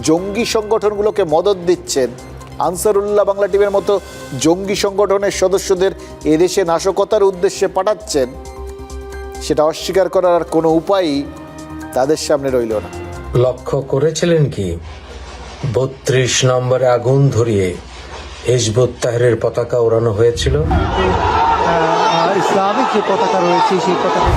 জঙ্গি সংগঠনগুলোকে মদত দিচ্ছেন, আনসারুল্লাহ বাংলা টিমের মতো জঙ্গি সংগঠনের সদস্যদের এদেশে নাশকতার উদ্দেশ্যে পাঠাচ্ছেন, সেটা অস্বীকার করার আর কোনো উপায়ই তাদের সামনে রইল না। লক্ষ্য করেছিলেন কি ৩২ নম্বরে আগুন ধরিয়ে হিজবুত তাহরিরের পতাকা ওড়ানো হয়েছিল? ইসলামিক যে পতাকা রয়েছে সেই পতাকা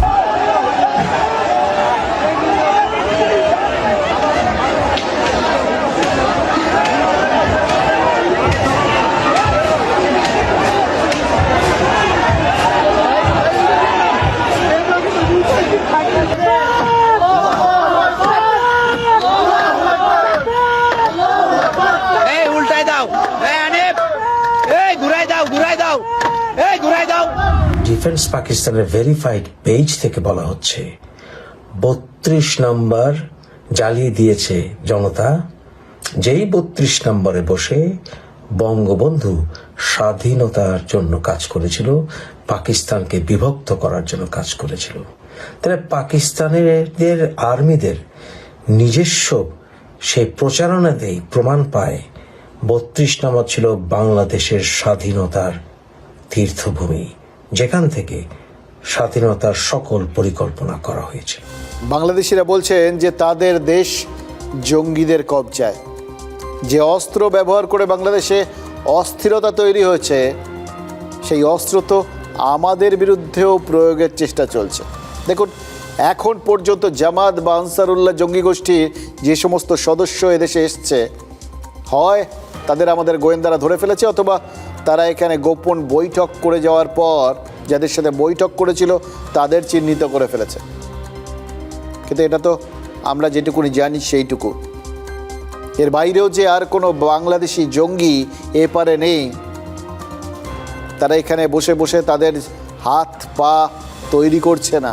ডিফেন্স পাকিস্তানের ভেরিফাইড পেজ থেকে বলা হচ্ছে ৩২ নম্বর জ্বালিয়ে দিয়েছে জনতা, যেই ৩২ নম্বরে বসে বঙ্গবন্ধু স্বাধীনতার জন্য কাজ করেছিল, পাকিস্তানকে বিভক্ত করার জন্য কাজ করেছিল। তাহলে পাকিস্তানের আর্মিদের নিজস্ব সেই প্রচারণাতেই প্রমাণ পায় ৩২ নম্বর ছিল বাংলাদেশের স্বাধীনতার তীর্থভূমি, যেখান থেকে স্বাধীনতার সকল পরিকল্পনা করা হয়েছে। বাংলাদেশিরা বলছেন যে তাদের দেশ জঙ্গিদের কবজায়। যে অস্ত্র ব্যবহার করে বাংলাদেশে অস্থিরতা তৈরি হয়েছে, সেই অস্ত্র তো আমাদের বিরুদ্ধেও প্রয়োগের চেষ্টা চলছে। দেখুন, এখন পর্যন্ত জামাত বা আনসারুল্লাহ জঙ্গি গোষ্ঠীর যে সমস্ত সদস্য এদেশে এসছে, হয় তাদের আমাদের গোয়েন্দারা ধরে ফেলেছে, অথবা তারা এখানে গোপন বৈঠক করে যাওয়ার পর যাদের সাথে বৈঠক করেছিল তাদের চিহ্নিত করে ফেলেছে। কিন্তু এটা তো আমরা যেটুকুনি জানি সেইটুকু। এর বাইরেও যে আর কোনো বাংলাদেশি জঙ্গি এপারে নেই, তারা এখানে বসে বসে তাদের হাত পা তৈরি করছে না,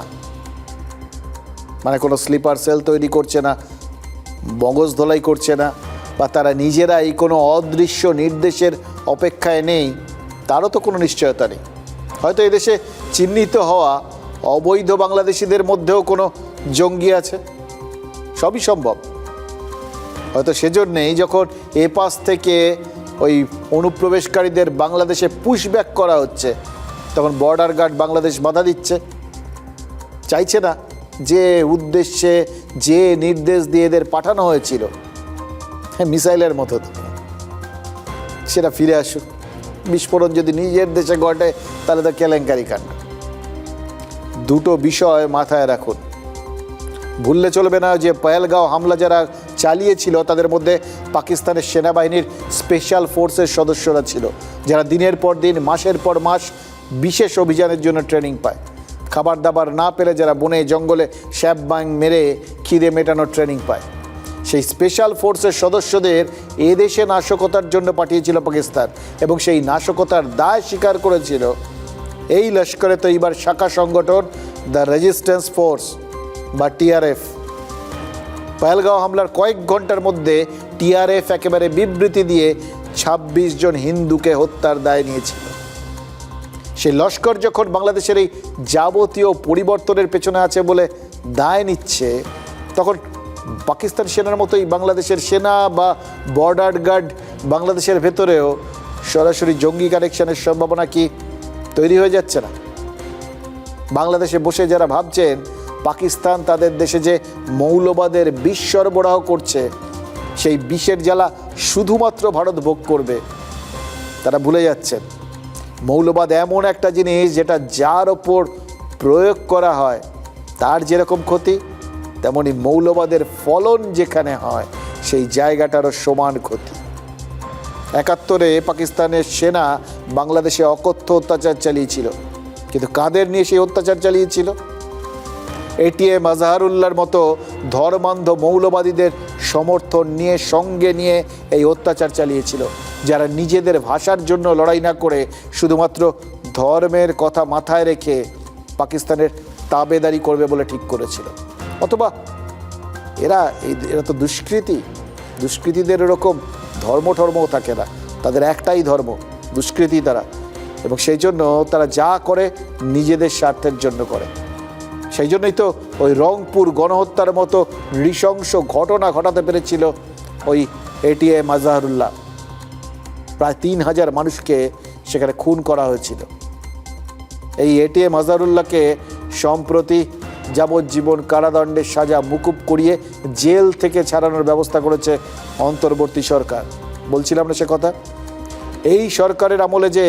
মানে কোনো স্লিপার সেল তৈরি করছে না, মগজ ধোলাই করছে না, বা তারা নিজেরাই কোনো অদৃশ্য নির্দেশের অপেক্ষায় নেই, তারও তো কোনো নিশ্চয়তা নেই। হয়তো এদেশে চিহ্নিত হওয়া অবৈধ বাংলাদেশিদের মধ্যেও কোনো জঙ্গি আছে, সবই সম্ভব। হয়তো সেজন্যেই যখন এ পাশ থেকে ওই অনুপ্রবেশকারীদের বাংলাদেশে পুশব্যাক করা হচ্ছে, তখন বর্ডার গার্ড বাংলাদেশ বাধা দিচ্ছে, চাইছে না যে উদ্দেশ্যে যে নির্দেশ দিয়ে এদের পাঠানো হয়েছিল মিসাইলের মতো সেটা ফিরে আসুক। বিস্ফোরণ যদি নিজের দেশে ঘটে তাহলে তো কেলেঙ্কারি কাণ্ড। দুটো বিষয় মাথায় রাখুন, ভুললে চলবে না যে পহেলগাঁও হামলা যারা চালিয়েছিল তাদের মধ্যে পাকিস্তানের সেনাবাহিনীর স্পেশাল ফোর্সের সদস্যরা ছিল, যারা দিনের পর দিন মাসের পর মাস বিশেষ অভিযানের জন্য ট্রেনিং পায়। খাবার দাবার না পেলে যারা বনে জঙ্গলে শ্যাপ বাং মেরে খিদে মেটানোর ট্রেনিং পায়। সেই স্পেশাল ফোর্সের সদস্যদের এদেশে নাশকতার জন্য পাঠিয়েছিল পাকিস্তান, এবং সেই নাশকতার দায় স্বীকার করেছিল এই লস্করে তৈবার শাখা সংগঠন দ্য রেজিস্ট্যান্স ফোর্স বা টিআরএফ। পহেলগাঁও হামলার কয়েক ঘন্টার মধ্যে টিআরএফ একেবারে বিবৃতি দিয়ে ২৬ জন হিন্দুকে হত্যার দায় নিয়েছিল। সেই লস্কর যখন বাংলাদেশের এই যাবতীয় পরিবর্তনের পেছনে আছে বলে দায় নিচ্ছে, তখন পাকিস্তান সেনার মতোই বাংলাদেশের সেনা বা বর্ডার গার্ড বাংলাদেশের ভেতরেও সরাসরি জঙ্গি কানেকশনের সম্ভাবনা কি তৈরি হয়ে যাচ্ছে না? বাংলাদেশে বসে যারা ভাবছেন পাকিস্তান তাদের দেশে যে মৌলবাদের বিষ সরবরাহ করছে, সেই বিষের জ্বালা শুধুমাত্র ভারত ভোগ করবে, তারা ভুলে যাচ্ছেন মৌলবাদ এমন একটা জিনিস যেটা যার ওপর প্রয়োগ করা হয় তার যেরকম ক্ষতি, তেমনি মৌলবাদের ফলন যেখানে হয় সেই জায়গাটারও সমান ক্ষতি। ৭১-এ পাকিস্তানের সেনা বাংলাদেশে অকথ্য অত্যাচার চালিয়েছিল, কিন্তু কাদের নিয়ে সেই অত্যাচার চালিয়েছিল? এটিএম আজহারুল্লাহর মতো ধর্মান্ধ মৌলবাদীদের সমর্থন নিয়ে সঙ্গে নিয়ে এই অত্যাচার চালিয়েছিল, যারা নিজেদের ভাষার জন্য লড়াই না করে শুধুমাত্র ধর্মের কথা মাথায় রেখে পাকিস্তানের তাবেদারি করবে বলে ঠিক করেছিল। অথবা এরা তো দুষ্কৃতীদের এরকম ধর্মও থাকে না, তাদের একটাই ধর্ম, দুষ্কৃতী তারা, এবং সেই জন্য তারা যা করে নিজেদের স্বার্থের জন্য করে। সেই জন্যই তো ওই রংপুর গণহত্যার মতো নৃশংস ঘটনা ঘটাতে পেরেছিল ওই এটিএম আজহারুল্লাহ। প্রায় ৩,০০০ মানুষকে সেখানে খুন করা হয়েছিল। এই এটিএম আজহারুল্লাহকে সম্প্রতি যাবজ্জীবন কারাদণ্ডের সাজা মুকুব করিয়ে জেল থেকে ছাড়ানোর ব্যবস্থা করেছে অন্তর্বর্তী সরকার। বলছিলাম না সে কথা? এই সরকারের আমলে যে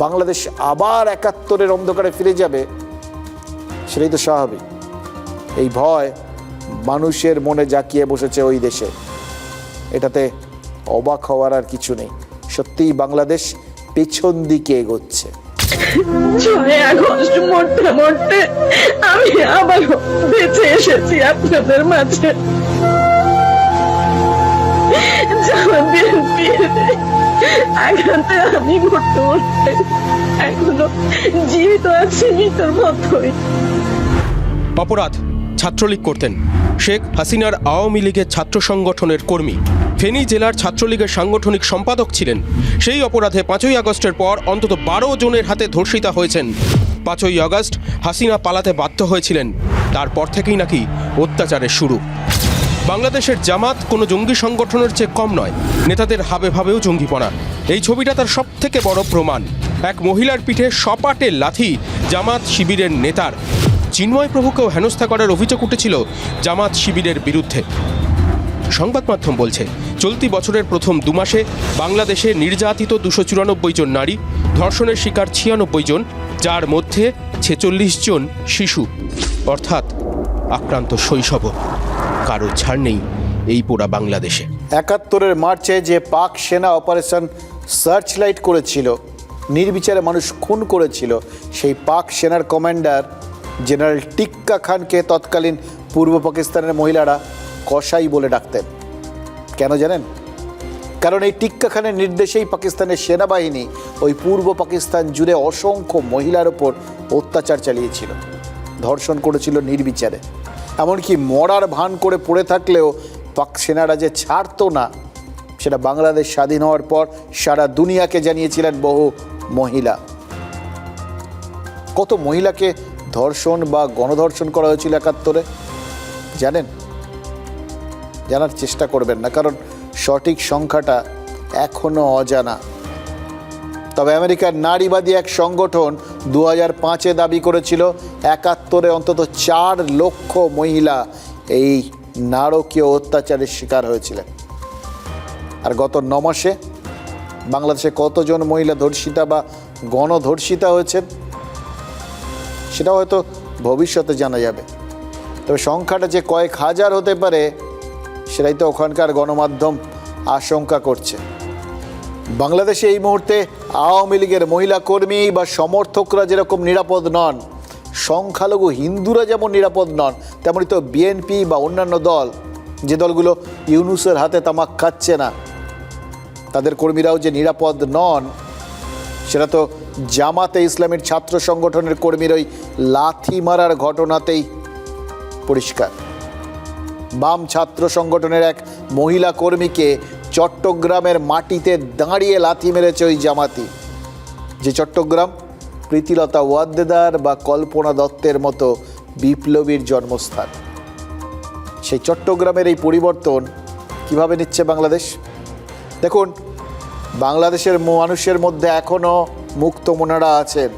বাংলাদেশ আবার ৭১-এর অন্ধকারে ফিরে যাবে সেটাই তো স্বাভাবিক। এই ভয় মানুষের মনে জাঁকিয়ে বসেছে ওই দেশে, এটাতে অবাক হওয়ার আর কিছু নেই। সত্যিই বাংলাদেশ পেছন দিকে এগোচ্ছে। ৬ আগস্ট মরতে মরতে আমি আবার বেঁচে এসেছি আপনাদের মাঝে। আঘাতে আমি মরতে মরতে এখনো জীবিত আছি মৃত্যুর মতোই। অপরাধ, ছাত্রলীগ করতেন। শেখ হাসিনার আওয়ামী লীগের ছাত্র সংগঠনের কর্মী, ফেনী জেলার ছাত্রলীগের সাংগঠনিক সম্পাদক ছিলেন। সেই অপরাধে ৫ই আগস্টের পর অন্তত ১২ জনের হাতে ধর্ষিতা হয়েছেন। ৫ই আগস্ট হাসিনা পালাতে বাধ্য হয়েছিলেন, তারপর থেকেই নাকি অত্যাচারের শুরু। বাংলাদেশের জামাত কোনো জঙ্গি সংগঠনের চেয়ে কম নয়, নেতাদের হাবে ভাবেও জঙ্গিপনা। এই ছবিটা তার সব থেকে বড় প্রমাণ। এক মহিলার পিঠে সপাটে লাথি জামাত শিবিরের নেতার। চিন্ময় প্রভুকেও হেনস্থা করার অভিযোগ উঠেছিল জামাত শিবিরের বিরুদ্ধে। সংবাদ মাধ্যম বলছে, চলতি বছরের প্রথম ২ মাসে বাংলাদেশে নির্যাতিত ২৯৪ জন নারী, ধর্ষণের শিকার ৯৬ জন, যার মধ্যে ৪৬ জন শিশু, অর্থাৎ আক্রান্ত শৈশব। কারো ছাড় নেই এই পোড়া বাংলাদেশে। ৭১-এর মার্চে যে পাক সেনা অপারেশন সার্চ লাইট করেছিল, নির্বিচারে মানুষ খুন করেছিল, সেই পাক সেনার কমান্ডার জেনারেল টিক্কা খানকে তৎকালীন পূর্ব পাকিস্তানের মহিলারা কসাই বলে ডাকতেন। কেন জানেন? কারণ এই টিক্কা খানের নির্দেশেই পাকিস্তানের সেনাবাহিনী ওই পূর্ব পাকিস্তান জুড়ে অসংখ্য মহিলার ওপর অত্যাচার চালিয়েছিল, ধর্ষণ করেছিল নির্বিচারে। এমনকি মরার ভান করে পড়ে থাকলেও পাক সেনারা যে ছাড়তো না সেটা বাংলাদেশ স্বাধীন হওয়ার পর সারা দুনিয়াকে জানিয়েছিলেন বহু মহিলা। কত মহিলাকে ধর্ষণ বা গণধর্ষণ করা হয়েছিল 71-এ জানেন? জানার চেষ্টা করবেন না, কারণ সঠিক সংখ্যাটা এখনো অজানা। তবে আমেরিকার নারীবাদী এক সংগঠন 2005-এ দাবি করেছিল 71-এ অন্তত 4 লক্ষ মহিলা এই নারকীয় অত্যাচারের শিকার হয়েছিলেন। আর গত 9 মাসে বাংলাদেশে কতজন মহিলা ধর্ষিতা বা গণধর্ষিতা হয়েছেন সেটা হয়তো ভবিষ্যতে জানা যাবে। তবে সংখ্যাটা যে কয়েক হাজার হতে পারে সেটাই তো ওখানকার গণমাধ্যম আশঙ্কা করছে। বাংলাদেশে এই মুহূর্তে আওয়ামী লীগের মহিলা কর্মী বা সমর্থকরা যেরকম নিরাপদ নন, সংখ্যালঘু হিন্দুরা যেমন নিরাপদ নন, তেমনি তো বিএনপি বা অন্যান্য দল, যে দলগুলো ইউনূসের হাতে তামাক খাচ্ছে না, তাদের কর্মীরাও যে নিরাপদ নন সেটা তো জামাতে ইসলামীর ছাত্র সংগঠনের কর্মীর ওই লাথি মারার ঘটনাতেই পরিষ্কার। বাম ছাত্র সংগঠনের এক মহিলা কর্মীকে চট্টগ্রামের মাটিতে দাঁড়িয়ে লাথি মেরেছে ওই জামাতি, যে চট্টগ্রাম প্রীতিলতা ওয়াদ্দেদার বা কল্পনা দত্তের মতো বিপ্লবীর জন্মস্থান। সেই চট্টগ্রামের এই পরিবর্তন কিভাবে নিচ্ছে বাংলাদেশ? দেখুন, বাংলাদেশের মানুষের মধ্যে এখনও মুক্ত মনারা আছেন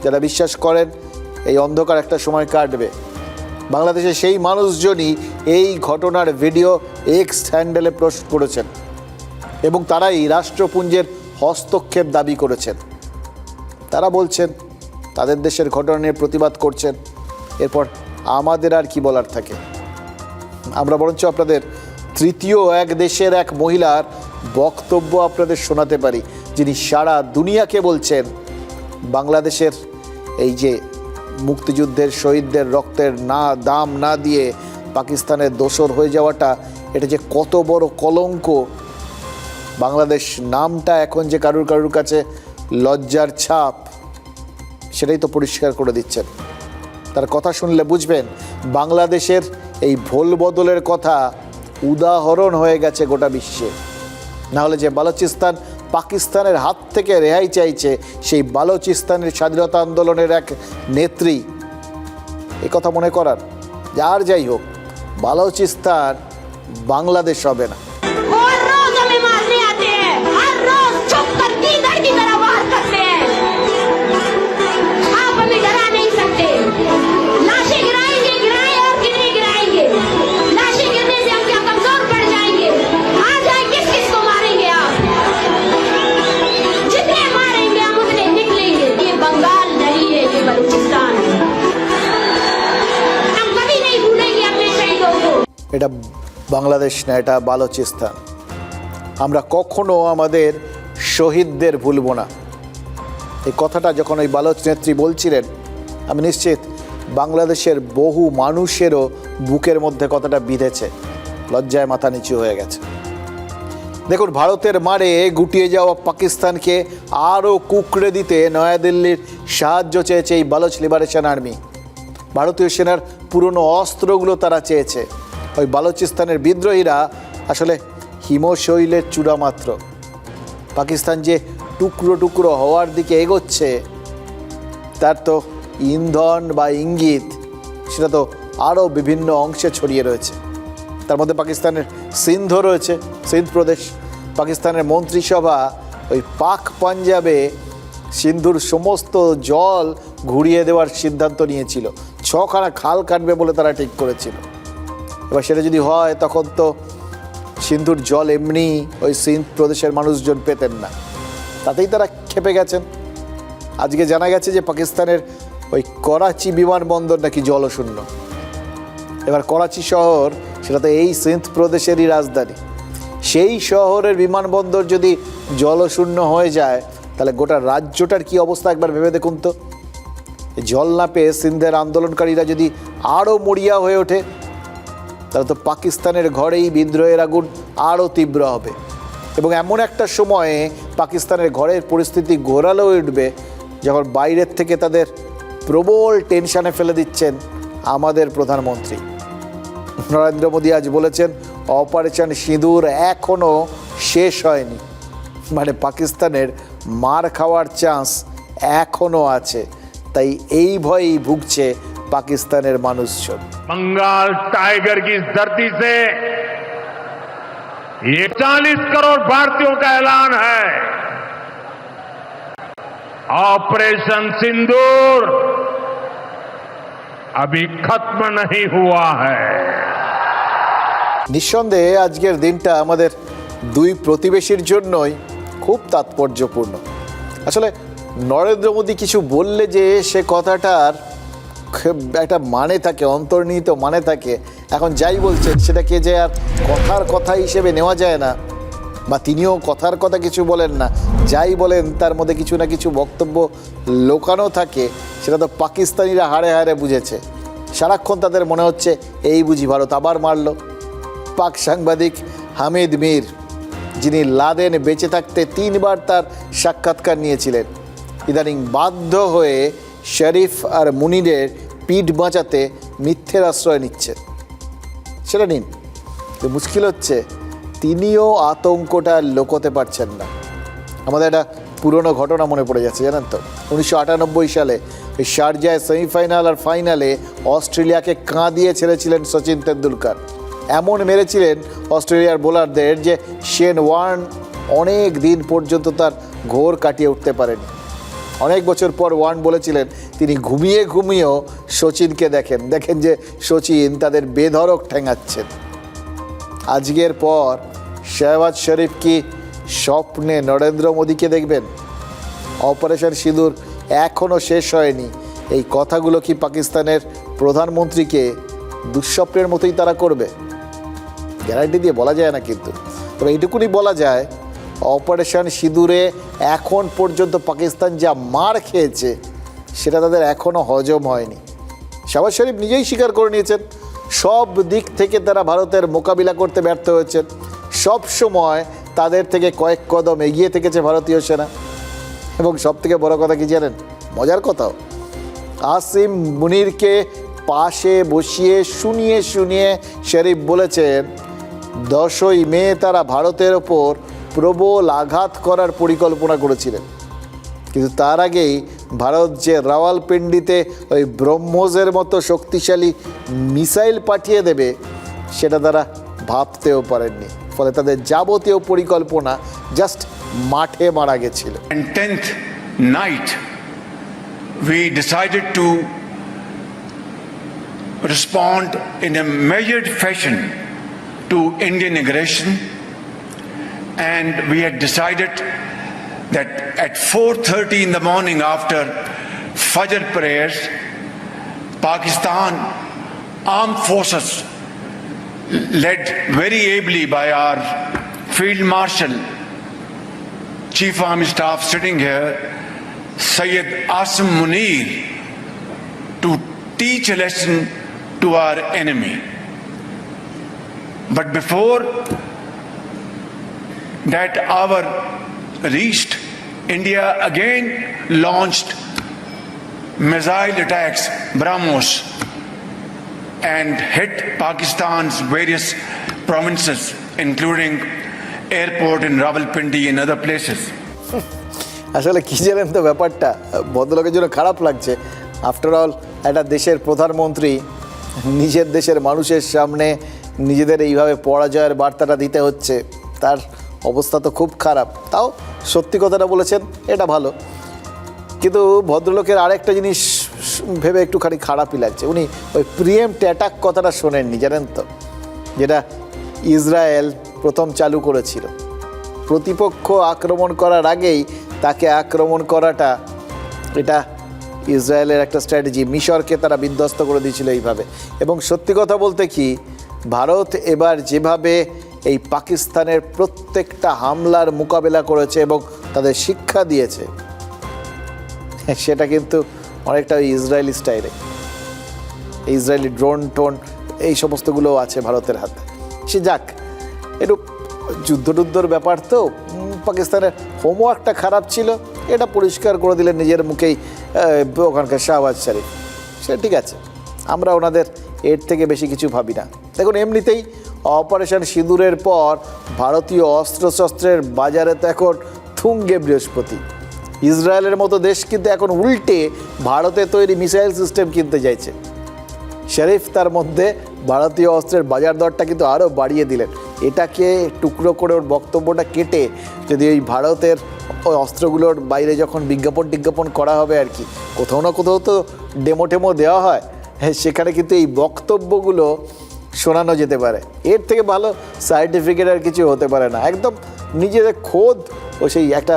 যারা বিশ্বাস করেন এই অন্ধকার একটা সময় কাটবে। বাংলাদেশে সেই মানুষজনই এই ঘটনার ভিডিও এক্স হ্যান্ডেলে পোস্ট করেছেন এবং তারাই রাষ্ট্রপুঞ্জের হস্তক্ষেপ দাবি করেছেন। তারা বলছেন তাদের দেশের ঘটনা নিয়ে প্রতিবাদ করছেন। এরপর আমাদের আর কি বলার থাকে? আমরা বরঞ্চ আপনাদের তৃতীয় এক দেশের এক মহিলার বক্তব্য আপনাদের শোনাতে পারি, যিনি সারা দুনিয়াকে বলছেন বাংলাদেশের এই যে মুক্তিযুদ্ধের শহীদদের রক্তের দাম না দিয়ে পাকিস্তানের দোসর হয়ে যাওয়াটা, এটা যে কত বড় কলঙ্ক। বাংলাদেশ নামটা এখন যে কারুর কাছে লজ্জার ছাপ, সেটাই তো পরিষ্কার করে দিচ্ছেন। তার কথা শুনলে বুঝবেন বাংলাদেশের এই ভোল বদলের কথা উদাহরণ হয়ে গেছে গোটা বিশ্বে। নাহলে যে বালুচিস্তান পাকিস্তানের হাত থেকে রেহাই চাইছে, সেই বালুচিস্তানের স্বাধীনতা আন্দোলনের এক নেত্রী, এ কথা মনে করার। আর যাই হোক, বালুচিস্তান বাংলাদেশ হবে না। এটা বাংলাদেশ না, এটা বালুচিস্তান। আমরা কখনো আমাদের শহীদদের ভুলব না। এই কথাটা যখন ওই বালুচ নেত্রী বলছিলেন, আমি নিশ্চিত বাংলাদেশের বহু মানুষেরও বুকের মধ্যে কথাটা বিঁধেছে, লজ্জায় মাথা নিচু হয়ে গেছে। দেখুন, ভারতের মারে গুটিয়ে যাওয়া পাকিস্তানকে আরও কুঁকড়ে দিতে নয়াদিল্লির সাহায্য চেয়েছে এই বালুচ লিবারেশন আর্মি। ভারতীয় সেনার পুরনো অস্ত্রগুলো তারা চেয়েছে। ওই বালুচিস্তানের বিদ্রোহীরা আসলে হিমশৈলের চূড়া মাত্র। পাকিস্তান যে টুকরো টুকরো হওয়ার দিকে এগোচ্ছে, তার তো ইন্ধন বা ইঙ্গিত সেটা তো আরও বিভিন্ন অংশে ছড়িয়ে রয়েছে। তার মধ্যে পাকিস্তানের সিন্ধ রয়েছে, সিন্ধ প্রদেশ। পাকিস্তানের মন্ত্রিসভা ওই পাক পাঞ্জাবে সিন্ধুর সমস্ত জল ঘুরিয়ে দেওয়ার সিদ্ধান্ত নিয়েছিল। 6খানা খাল কাটবে বলে তারা ঠিক করেছিল। এবার সেটা যদি হয়, তখন তো সিন্ধুর জল এমনি ওই সিন্ধ প্রদেশের মানুষজন পেতেন না। তাতেই তারা খেপে গেছেন। আজকে জানা গেছে যে পাকিস্তানের ওই করাচি বিমানবন্দর নাকি জলশূন্য। এবার করাচি শহর, সেটা তো এই সিন্ধ প্রদেশেরই রাজধানী। সেই শহরের বিমানবন্দর যদি জলশূন্য হয়ে যায়, তাহলে গোটা রাজ্যটার কি অবস্থা একবার ভেবে দেখুন তো। জল না পেয়ে সিন্ধের আন্দোলনকারীরা যদি আরও মরিয়া হয়ে ওঠে, তাহলে তো পাকিস্তানের ঘরেই বিদ্রোহের আগুন আরও তীব্র হবে। এবং এমন একটা সময়ে পাকিস্তানের ঘরের পরিস্থিতি ঘোরালো উঠবে, যখন বাইরের থেকে তাদের প্রবল টেনশনে ফেলে দিচ্ছেন আমাদের প্রধানমন্ত্রী নরেন্দ্র মোদী। আজ বলেছেন অপারেশন সিঁদুর এখনও শেষ হয়নি, মানে পাকিস্তানের মার খাওয়ার চান্স এখনও আছে। তাই এই ভয়েই ভুগছে পাকিস্তানের মানুষজন। बंगाल टाइगर की इस धरती से ये 40 करोड़ भारतीयों का ऐलान है, ऑपरेशन सिंदूर अभी खत्म नहीं हुआ है। নিঃসন্দেহে আজকের দিনটা আমাদের দুই প্রতিবেশীর জন্যই খুব তাৎপর্যপূর্ণ। আসলে নরেন্দ্র মোদী কিছু বললে যে সে কথাটার একটা মানে থাকে, অন্তর্নিহিত মানে থাকে। এখন যাই বলছেন সেটাকে যে আর কথার কথা হিসেবে নেওয়া যায় না, বা তিনিও কথার কথা কিছু বলেন না, যাই বলেন তার মধ্যে কিছু না কিছু বক্তব্য লোকানো থাকে। সেটা তো পাকিস্তানিরা হাড়ে হাড়ে বুঝেছে। সারাক্ষণ তাদের মনে হচ্ছে এই বুঝি ভারত আবার মারল। পাক সাংবাদিক হামিদ মীর, যিনি লাদেন বেঁচে থাকতে 3 বার তার সাক্ষাৎকার নিয়েছিলেন, ইদানিং বাধ্য হয়ে শরীফ আর মুনিরের পিঠ বাঁচাতে মিথ্যের আশ্রয় নিচ্ছেন। সেটা নিন, তো মুশকিল হচ্ছে তিনিও আতঙ্কটা লুকোতে পারছেন না। আমাদের একটা পুরনো ঘটনা মনে পড়ে যাচ্ছে, জানেন তো, 1998 সালে ওই শারজায় সেমিফাইনাল আর ফাইনালে অস্ট্রেলিয়াকে কাঁদিয়ে ছেড়েছিলেন সচিন তেন্ডুলকার। এমন মেরেছিলেন অস্ট্রেলিয়ার বোলারদের যে শেন ওয়ার্ন অনেক দিন পর্যন্ত তার ঘোর কাটিয়ে উঠতে পারেনি। অনেক বছর পর ওয়ার্ন বলেছিলেন তিনি ঘুমিয়ে ঘুমিয়েও সচিনকে দেখেন যে সচিন তাদের বেধড়ক ঠেঙাচ্ছেন। আজকের পর শেহবাজ শরীফ কি স্বপ্নে নরেন্দ্র মোদীকে দেখবেন? অপারেশন সিঁদুর এখনও শেষ হয়নি, এই কথাগুলো কি পাকিস্তানের প্রধানমন্ত্রীকে দুঃস্বপ্নের মতোই তারা করবে? গ্যারান্টি দিয়ে বলা যায় না, কিন্তু তবে এইটুকুনি বলা যায় অপারেশন সিঁদুরে এখন পর্যন্ত পাকিস্তান যা মার খেয়েছে সেটা তাদের এখনও হজম হয়নি। শাহবাজ শরীফ নিজেই স্বীকার করে নিয়েছেন সব দিক থেকে তারা ভারতের মোকাবিলা করতে ব্যর্থ হয়েছেন। সব সময় তাদের থেকে কয়েক কদম এগিয়ে থেকেছে ভারতীয় সেনা। এবং সব থেকে বড় কথা কি জানেন, মজার কথাও, আসিম মুনিরকে পাশে বসিয়ে শুনিয়ে শরীফ বলেছেন 10ই মে তারা ভারতের ওপর প্রবল আঘাত করার পরিকল্পনা করেছিলেন, কিন্তু তার আগেই ভারত যে রাওয়ালপিন্ডিতে ওই ব্রহ্মোসের মতো শক্তিশালী মিসাইল পাঠিয়ে দেবে সেটা তারা ভাবতেও পারেননি। ফলে তাদের যাবতীয় পরিকল্পনা জাস্ট মাঠে মারা গেছিল। And 10th night we decided to respond in a measured fashion to Indian aggression, and we had decided that at 4:30 in the morning after Fajr prayers, Pakistan armed forces led very ably by our Field Marshal, Chief Army Staff sitting here, Syed Asim Munir, to teach a lesson to our enemy. But before that hour reached, India again launched missile attacks, BrahMos, and hit Pakistan's various provinces, including airport in Rawalpindi and other places. আসলে কি জানেন তো ব্যাপারটা, ভদ্রলোকের জন্য খারাপ লাগছে। After all একটা দেশের প্রধানমন্ত্রী নিজের দেশের মানুষের সামনে নিজেদের এইভাবে পরাজয়ের বার্তাটা দিতে হচ্ছে, তার অবস্থা তো খুব খারাপ। তাও সত্যি কথাটা বলেছেন, এটা ভালো। কিন্তু ভদ্রলোকের আরেকটা জিনিস ভেবে একটুখানি খারাপই লাগছে, উনি ওই প্রিএম্প্ট অ্যাটাক কথাটা শোনেননি, জানেন তো, যেটা ইসরায়েল প্রথম চালু করেছিল। প্রতিপক্ষ আক্রমণ করার আগেই তাকে আক্রমণ করাটা, এটা ইসরায়েলের একটা স্ট্র্যাটেজি। মিশরকে তারা বিধ্বস্ত করে দিয়েছিল এইভাবে। এবং সত্যি কথা বলতে কি, ভারত এবার যেভাবে এই পাকিস্তানের প্রত্যেকটা হামলার মোকাবেলা করেছে এবং তাদের শিক্ষা দিয়েছে, সেটা কিন্তু অনেকটা ওই ইসরায়েলি স্টাইলে। ইসরায়েলি ড্রোন টোন এই সমস্তগুলো আছে ভারতের হাতে। সে যাক, একটু যুদ্ধ ব্যাপার তো, পাকিস্তানের হোমওয়ার্কটা খারাপ ছিল, এটা পরিষ্কার করে দিলেন নিজের মুখেই ওখানকার শাহবাজ শরীফ। সেটা ঠিক আছে, আমরা ওনাদের এর থেকে বেশি কিছু ভাবি না। দেখুন, এমনিতেই অপারেশন সিঁদুরের পর ভারতীয় অস্ত্রশস্ত্রের বাজারে তো এখন থুঙ্গে বৃহস্পতি। ইসরায়েলের মতো দেশ কিন্তু এখন উল্টে ভারতে তৈরি মিসাইল সিস্টেম কিনতে চাইছে। শরীফ তার মধ্যে ভারতীয় অস্ত্রের বাজার দরটা কিন্তু আরও বাড়িয়ে দিলেন। এটাকে টুকরো করে ওর বক্তব্যটা কেটে যদি ওই ভারতের ওই অস্ত্রগুলোর বাইরে যখন বিজ্ঞাপন করা হবে আর কি, কোথাও না কোথাও তো ডেমো দেওয়া হয়, হ্যাঁ, সেখানে কিন্তু এই বক্তব্যগুলো শোনানো যেতে পারে। এর থেকে ভালো সার্টিফিকেট আর কিছু হতে পারে না। একদম নিজেদের খোদ ও সেই একটা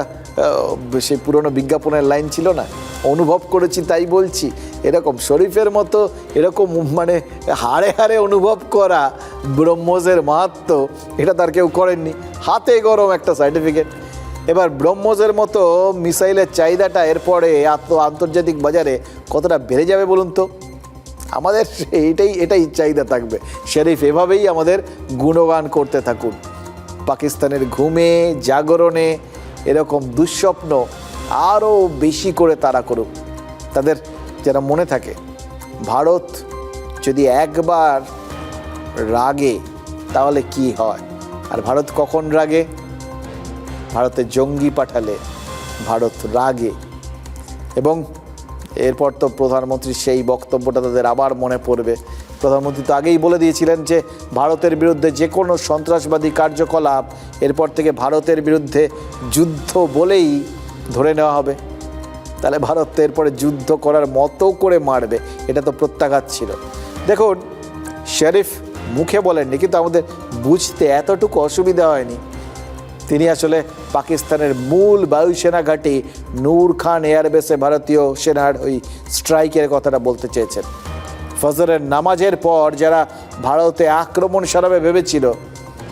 সেই পুরনো বিজ্ঞাপনের লাইন ছিল না, অনুভব করেছি তাই বলছি, এরকম শরীফের মতো এরকম মানে হাড়ে হাড়ে অনুভব করা ব্রহ্মসের মাহাত্ম্য, এটা তার কেউ করেননি। হাতে গরম একটা সার্টিফিকেট। এবার ব্রহ্মসের মতো মিসাইলের চাহিদাটা এরপরে আন্তর্জাতিক বাজারে কতটা বেড়ে যাবে বলুন তো? আমাদের এটাই চাহিদা থাকবে। শরীফ এভাবেই আমাদের গুণগান করতে থাকুন। পাকিস্তানের ঘুমে জাগরণে এরকম দুঃস্বপ্ন আরও বেশি করে তাড়া করুক। তাদের যেন মনে থাকে ভারত যদি একবার রাগে তাহলে কি হয়। আর ভারত কখন রাগে? ভারতে জঙ্গি পাঠালে ভারত রাগে। এবং এরপর তো প্রধানমন্ত্রীর সেই বক্তব্যটা তাদের আবার মনে পড়বে। প্রধানমন্ত্রী তো আগেই বলে দিয়েছিলেন যে ভারতের বিরুদ্ধে যে কোনো সন্ত্রাসবাদী কার্যকলাপ এরপর থেকে ভারতের বিরুদ্ধে যুদ্ধ বলেই ধরে নেওয়া হবে। তাহলে ভারত তো এরপরে যুদ্ধ করার মতো করে মারবে, এটা তো প্রত্যাঘাত ছিল। দেখুন, শরীফ মুখে বলেননি, কিন্তু আমাদের বুঝতে এতটুকু অসুবিধা হয়নি। তিনি আসলে পাকিস্তানের মূল বায়ুসেনা ঘাঁটি নূর খান এয়ারবেসে ভারতীয় সেনার ওই স্ট্রাইকের কথাটা বলতে চেয়েছেন। ফজরের নামাজের পর যারা ভারতে আক্রমণ সারাবে ভেবেছিল,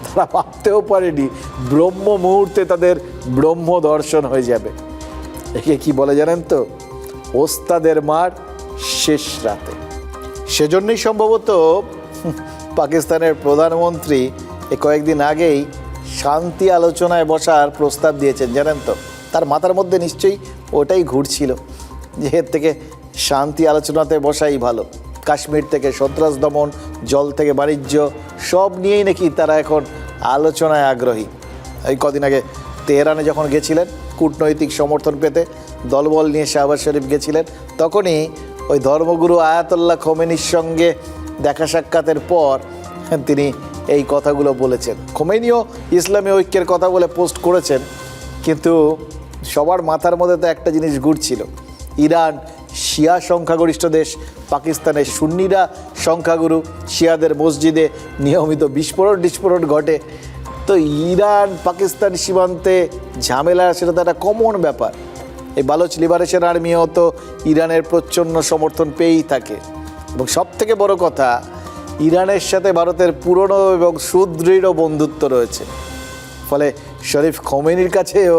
তারা ভাবতেও পারেনি ব্রহ্ম মুহূর্তে তাদের ব্রহ্ম দর্শন হয়ে যাবে। একে কি বলে জানেন তো? ওস্তাদের মার শেষ রাতে। সেজন্যই সম্ভবত পাকিস্তানের প্রধানমন্ত্রী কয়েকদিন আগেই শান্তি আলোচনায় বসার প্রস্তাব দিয়েছেন, জানেন তো? তার মাথার মধ্যে নিশ্চয়ই ওটাই ঘুরছিল যে এর থেকে শান্তি আলোচনাতে বসাই ভালো। কাশ্মীর থেকে সন্ত্রাস দমন, জল থেকে বাণিজ্য, সব নিয়েই নাকি তারা এখন আলোচনায় আগ্রহী। এই কদিন আগে তেহরানে যখন গেছিলেন কূটনৈতিক সমর্থন পেতে, দলবল নিয়ে শাহবাজ শরীফ গেছিলেন, তখনই ওই ধর্মগুরু আয়াতুল্লাহ খোমেনির সঙ্গে দেখা সাক্ষাতের পর তিনি এই কথাগুলো বলেছেন। খোমেনিও ইসলামী ঐক্যের কথা বলে পোস্ট করেছেন, কিন্তু সবার মাথার মধ্যে তো একটা জিনিস ঘুরছিল, ইরান শিয়া সংখ্যাগরিষ্ঠ দেশ, পাকিস্তানের সুন্নিরা সংখ্যাগুরু, শিয়াদের মসজিদে নিয়মিত বিস্ফোরণ ঘটে। তো ইরান পাকিস্তান সীমান্তে ঝামেলা, সেটা তো একটা কমন ব্যাপার। এই বালোচ লিবারেশন আর্মিও তো ইরানের প্রচ্ছন্ন সমর্থন পেয়েই থাকে। এবং সবথেকে বড় কথা, ইরানের সাথে ভারতের পুরনো এবং সুদৃঢ় বন্ধুত্ব রয়েছে। ফলে শরীফ খোমেনির কাছেও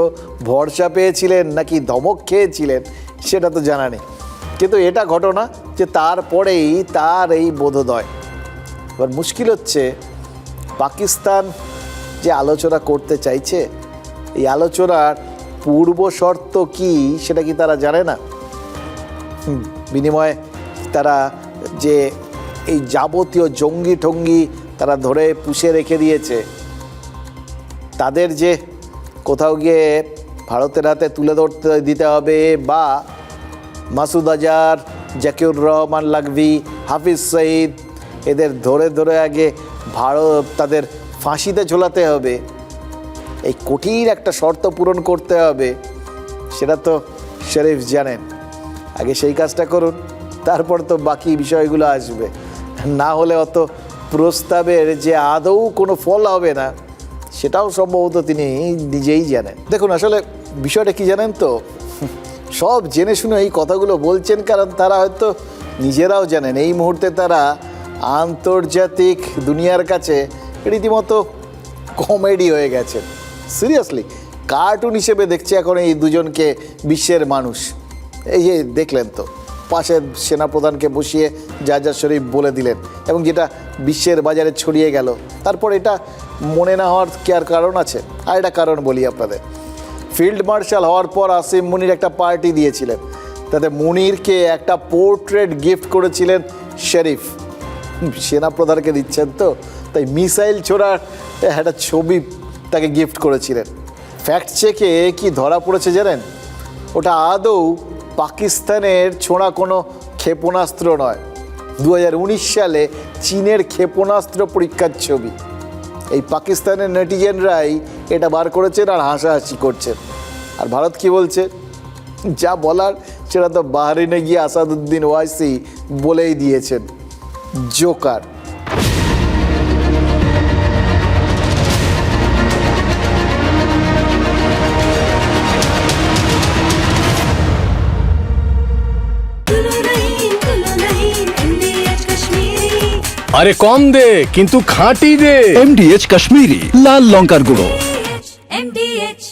ভরসা পেয়েছিলেন নাকি ধমক খেয়েছিলেন সেটা তো জানা নেই, কিন্তু এটা ঘটনা যে তারপরেই তার এই বোধোদয়। এবার মুশকিল হচ্ছে, পাকিস্তান যে আলোচনা করতে চাইছে, এই আলোচনার পূর্ব শর্ত কি সেটা কি তারা জানে না? বিনিময়ে তারা যে এই যাবতীয় জঙ্গি ঠঙ্গি তারা ধরে পুষে রেখে দিয়েছে, তাদের যে কোথাও গিয়ে ভারতের হাতে তুলে ধরতে দিতে হবে, বা মাসুদ আজহার, জাকিউর রহমান লাখভি, হাফিজ সঈদ, এদের ধরে আগে ভারত তাদের ফাঁসিতে ঝোলাতে হবে, এই কঠিন একটা শর্ত পূরণ করতে হবে, সেটা তো শরীফ জানেন। আগে সেই কাজটা করুন, তারপর তো বাকি বিষয়গুলো আসবে। না হলে অত প্রস্তাবের যে আদৌ কোনো ফল হবে না, সেটাও সম্ভবত তিনি নিজেই জানেন। দেখুন, আসলে বিষয়টা কি জানেন তো, সব জেনে শুনে এই কথাগুলো বলছেন কারণ তারা হয়তো নিজেরাও জানেন এই মুহূর্তে তারা আন্তর্জাতিক দুনিয়ার কাছে রীতিমতো কমেডি হয়ে গেছে। সিরিয়াসলি কার্টুন হিসেবে দেখছে এখন এই দুজনকে বিশ্বের মানুষ। এই যে দেখলেন তো, পাশের সেনাপ্রধানকে বসিয়ে যা শরীফ বলে দিলেন, এবং যেটা বিশ্বের বাজারে ছড়িয়ে গেল। তারপর এটা মনে না হওয়ার কি আর কারণ আছে? আর একটা কারণ বলি আপনাদের। ফিল্ড মার্শাল হওয়ার পর আসিম মুনির একটা পার্টি দিয়েছিলেন, তাতে মুনিরকে একটা পোর্ট্রেট গিফট করেছিলেন শরীফ। সেনাপ্রধানকে দিচ্ছেন তো, তাই মিসাইল ছোড়ার একটা ছবি তাকে গিফট করেছিলেন। ফ্যাক্ট চেকে কি ধরা পড়েছে জানেন? ওটা আদৌ পাকিস্তানের ছোড়া কোনো ক্ষেপণাস্ত্র নয়, 2019 সালে চীনের ক্ষেপণাস্ত্র পরীক্ষার ছবি। এই পাকিস্তানের নেটিজেনরাই এটা বার করেছেন আর হাসাহাসি করছেন। আর ভারত কি বলছে? যা বলার সেটা তো বাহরিনে গিয়ে আসাদুদ্দিন ওয়াইসি বলেই দিয়েছেন, জোকার। আরে কম দে কিন্তু খাঁটি দে। MDH কাশ্মীরি লাল লঙ্কার গুঁড়ো। MDH